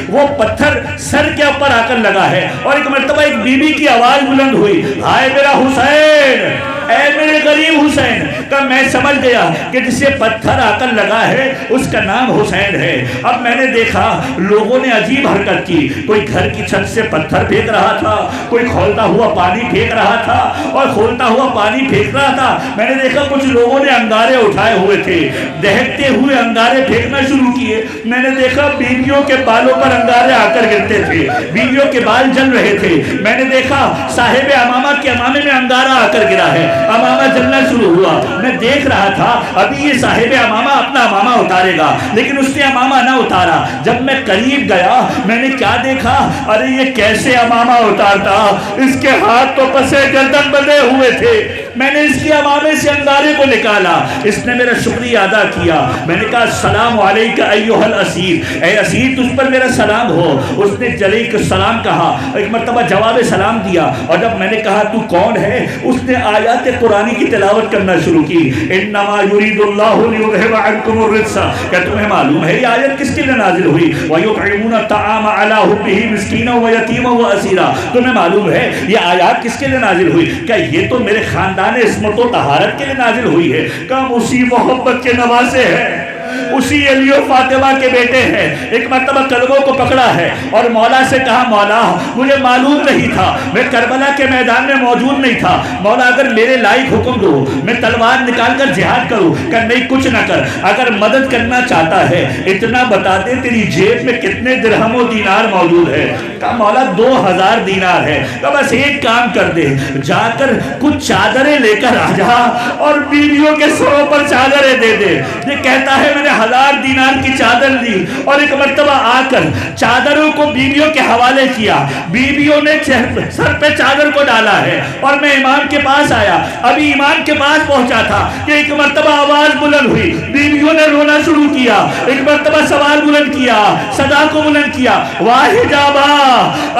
وہ پتھر سر کے اوپر آ کر لگا ہے، اور ایک مرتبہ ایک بی بی کی آواز بلند ہوئی، ہائے میرا حسین، اے میرے غریب حسین۔ کہ میں سمجھ گیا کہ جسے پتھر آ کر لگا ہے اس کا نام حسین ہے۔ اب میں نے دیکھا لوگوں نے عجیب حرکت کی، کوئی گھر کی چھت سے پتھر پھینک رہا تھا، کوئی کھولتا ہوا پانی پھینک رہا تھا، اور کھولتا ہوا پانی پھینک رہا تھا۔ میں نے دیکھا کچھ لوگوں نے انگارے اٹھائے ہوئے تھے، دہکتے ہوئے انگارے پھینکنا شروع کیے۔ میں نے دیکھا بیویوں کے بالوں پر انگارے آ کر گرتے تھے، بیویوں کے بال جل رہے تھے۔ میں نے دیکھا صاحب امامہ کے امامے میں انگارہ آ کر گرا ہے، امامہ جلنا شروع ہوا۔ میں دیکھ رہا تھا ابھی یہ صاحب امامہ اپنا امامہ اتارے گا، لیکن اس نے امامہ نہ اتارا۔ جب میں قریب گیا میں نے کیا دیکھا، ارے یہ کیسے امامہ اتارتا، اس کے ہاتھ تو پسے گردن بندھے ہوئے تھے۔ میں نے اس کی امامے سے انگارے کو نکالا، اس نے میرا شکریہ ادا کیا، میں نے کہا السلام علیک ایھا الاسیر، اے اسیر تجھ پر میرا سلام ہو، اس نے علیک السلام کہا، ایک مرتبہ جواب سلام دیا، اور جب میں نے کہا تو کون ہے، اس نے آیات قرآنی کی تلاوت کرنا شروع کی، انما یرید اللہ لیذھب عنکم الرجس، کیا تمہیں معلوم ہے یہ آیت کس کے لیے نازل ہوئی، ویطعمون الطعام علی حبہ مسکینا ویتیما واسیرا، تمہیں معلوم ہے یہ آیات کس کے لیے نازل ہوئی، کیا یہ تو میرے خاندان عصمت و طہارت کے لیے نازل ہوئی ہے، کہا اسی محبت کے نواسے ہیں، اسی علی و فاطمہ کے بیٹے ہیں، ایک مرتبہ کلبوں کو پکڑا ہے اور مولا سے کہا مولا مجھے معلوم نہیں تھا، میں کربلا کے میدان میں موجود نہیں تھا، مولا اگر میرے لائق حکم دو میں تلوار نکال کر جہاد کروں، کہ نہیں کچھ نہ کر، اگر مدد کرنا چاہتا ہے اتنا بتا دے تیری جیب میں کتنے درہم و دینار موجود ہے، کہا مولا 2000 دینار ہے، کہا بس ایک کام کر دے، جا کر کچھ چادریں لے کر آ جا اور بیویوں کے سروں پر چادریں دے دے، یہ کہتا ہے میں نے 1000 دینار کی چادر لی اور ایک مرتبہ آ کر چادروں کو بیویوں کے حوالے کیا، بیویوں نے سر پہ چادر کو ڈالا ہے، اور میں امام کے پاس آیا، ابھی امام کے پاس پہنچا تھا کہ ایک مرتبہ آواز بلند ہوئی، بیویوں نے رونا شروع کیا، ایک مرتبہ سوال بلند کیا، صدا کو بلند کیا، واہ حجابا،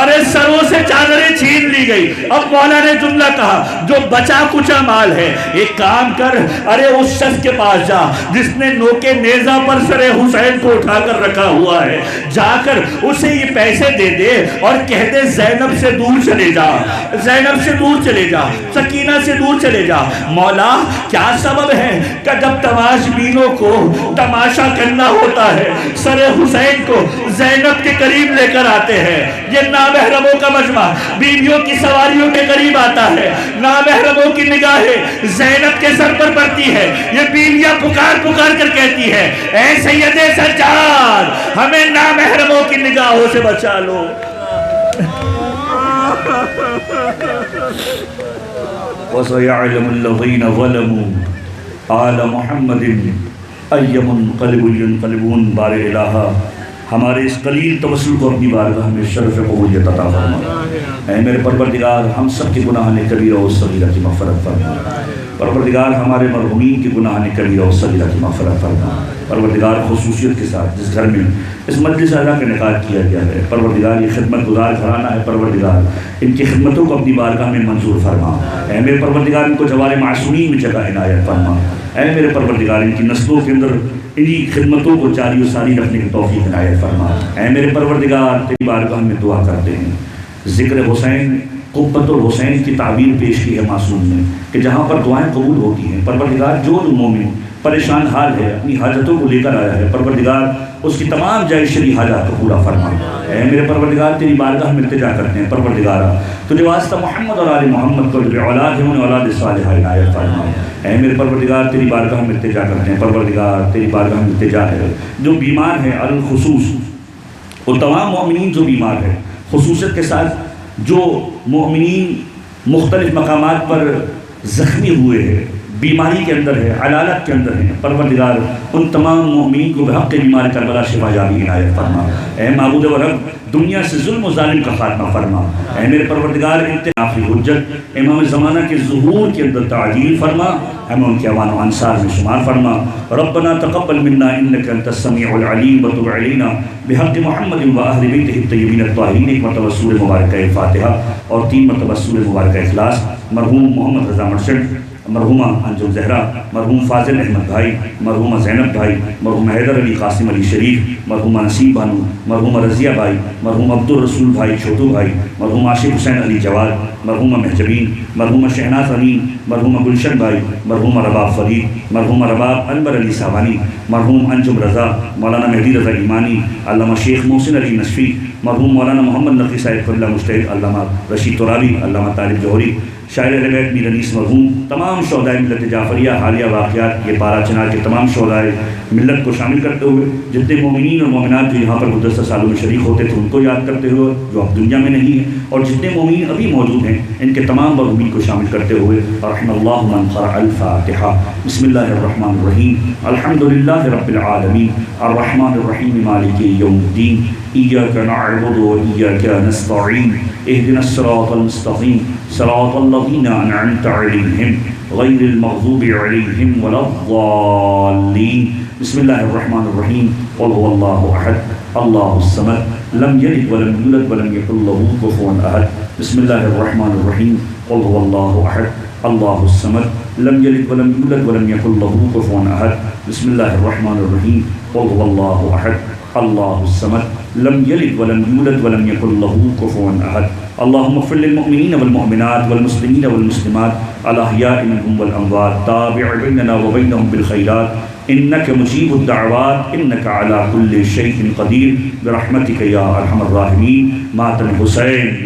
ارے سروں سے چادریں چھین لی گئی، اب مولا نے جملہ کہا جو بچا کچا مال ہے ایک کام کر، ارے اس شخص کے پاس جا جس نے نوکے نیزہ پر سر حسین کو اٹھا کر رکھا ہوا ہے، جا کر اسے یہ پیسے دے دے اور کہہ دے زینب سے دور چلے جا، زینب سے دور چلے جا، سکینہ سے دور چلے جا، مولا کیا سبب ہے کہ جب تماش بینوں کو تماشا کرنا ہوتا ہے سر حسین کو زینب کے قریب لے کر آتے ہیں، یہ نامحرموں کا مجمع بیویوں کی سواریوں کے قریب آتا ہے، نامحرموں کی نگاہیں زینب کے سر پر پڑتی ہے، یہ بیویاں پکار پکار کر کہتی ہے اے سید سجاد ہمیں نامحرموں کی نگاہوں سے بچا لو، وَسَيَعْلَمُ الَّذِينَ ظَلَمُوا آلَ مُحَمَّدٍ أَيَّ مُنْقَلِبٌ يَنْقَلِبُونَ بار الہا ہمارے اس قلیل توسل کو اپنی بارگاہ میں شرف قبولیت عطا فرما، اے میرے پروردگار ہم سب کے گناہ کبیرہ و صغیرہ کی مغفرت فرما، پروردگار ہمارے مرحومین کی گناہ کبیرہ و صغیرہ کی مغفرت فرما، پروردگار خصوصیت کے ساتھ جس گھر میں اس مجلس اعلیٰ کا انعقاد کیا گیا ہے، پروردگار یہ خدمت گزار گھرانہ ہے، پروردگار ان کی خدمتوں کو اپنی بارگاہ میں منظور فرما، اے میرے پروردگار ان کو جوار معصومین میں جگہ عنایت فرما، اے میرے پروردگار ان کی نسلوں کے اندر انہی خدمتوں کو جاری و ساری رکھنے کی توفیق عنایت فرما، اے میرے پروردگار تیری بارگاہ میں دعا کرتے ہیں، ذکر حسین قبۃ الحسین کی تعبیر پیش کی ہے معصوم نے کہ جہاں پر دعائیں قبول ہوتی ہیں، پروردگار جو مومن پریشان حال ہے اپنی حاجتوں کو لے کر آیا ہے، پروردگار اس کی تمام جائز شرعی حاجات کو پورا فرما، اے میرے پروردگار تیری بارگاہ میں التجا کرتے ہیں، پروردگار تجھے واسطہ محمد اور آل محمد کو جو اولاد ہیں انہیں اولاد صالحہ عنایت فرما، اے میرے پروردگار تیری بارگاہ میں التجا کرتے ہیں، پروردگار تیری بارگاہ میں التجا ہے جو بیمار ہیں الخصوص وہ تمام مومنین جو بیمار ہیں، خصوصیت کے ساتھ جو مومنین مختلف مقامات پر زخمی ہوئے ہیں، بیماری کے اندر ہے، علالت کے اندر ہیں، پروردگار ان تمام مومنین کو بحق بیمار کربلا شفا یابی عنایت فرما، اے معبود و رب دنیا سے ظلم و ظالم کا خاتمہ فرما، اے میرے پروردگار انتہائی حجت امام زمانہ کے ظہور کے اندر تعجیل فرما، ہمیں ان کے اعوان و انصار میں شمار فرما، ربنا تقبل منا انک انت السمیع العلیم وتب علینا بحق محمد و اہل بیتہ الطیبین الطاہرین، ایک مرتبہ سورہ مبارکہ فاتحہ اور 3 مرتبہ سورہ مبارکہ اخلاص، مرحوم محمد رضا مرشد، مرحومہ انجم زہرا، مرحوم فاضل احمد بھائی، مرحومہ زینب بھائی، مرحوم حیدر علی قاسم علی شریف، مرحومہ نسیم بانو، مرحومہ رضیہ بھائی، مرحوم عبد الرسول بھائی چھوٹو بھائی، مرحوم عاشق حسین علی جواد، مرحومہ محجبین، مرحومہ شہناز امین، مرحومہ گلشن بھائی، مرحومہ رباب فرید، مرحومہ رباب انور علی ساوانی، مرحوم انجم رضا، مولانا مہدی رضا ایمانی، علامہ شیخ محسن علی نصفی، مرحوم مولانا محمد نقی صاحب اللہ مجتہد، علامہ رشید ترابی، علامہ طالب جوہری، شاعر اہل بیت میر انیس مرحوم، تمام شہدائے ملت جعفریہ حالیہ واقعات یہ پارا چنار کے تمام شہدائے ملت کو شامل کرتے ہوئے جتنے مومنین اور مومنات جو یہاں پر گزشتہ سالوں میں شریک ہوتے تھے ان کو یاد کرتے ہوئے جو اب دنیا میں نہیں ہیں، اور جتنے مومنین ابھی موجود ہیں ان کے تمام مرحومین کو شامل کرتے ہوئے رحم اللہ من قرأ الفاتحہ۔ بسم اللہ الرحمن الرحیم، الحمدللہ رب العالمین، الرحمن الرحیم، مالک یوم الدین، ایاک نعبد و ایاک نستعین، اهدنا الصراط المستقيم صراط الذين أنعمت عليهم غير المغضوب عليهم ولا الضالين بسم الله الرحمن الرحيم قل هو الله أحد الله الصمد لم يلد ولم يولد ولم يكن له كفوا أحد بسم الله الرحمن الرحيم قل هو الله أحد الله الصمد لم يلد ولم يولد ولم يكن له كفوا أحد بسم الله الرحمن الرحيم قل هو الله أحد الله الصمد لم يلد ولم يولد ولم يكن له كفوا أحد اللهم اغفر للمؤمنين والمؤمنات والمسلمين والمسلمات الأحياء منهم والأموات تابع بيننا وبينهم بالخيرات إنك مجيب الدعوات إنك على كل شيء قدير برحمتك يا أرحم الراحمين ماتم حسین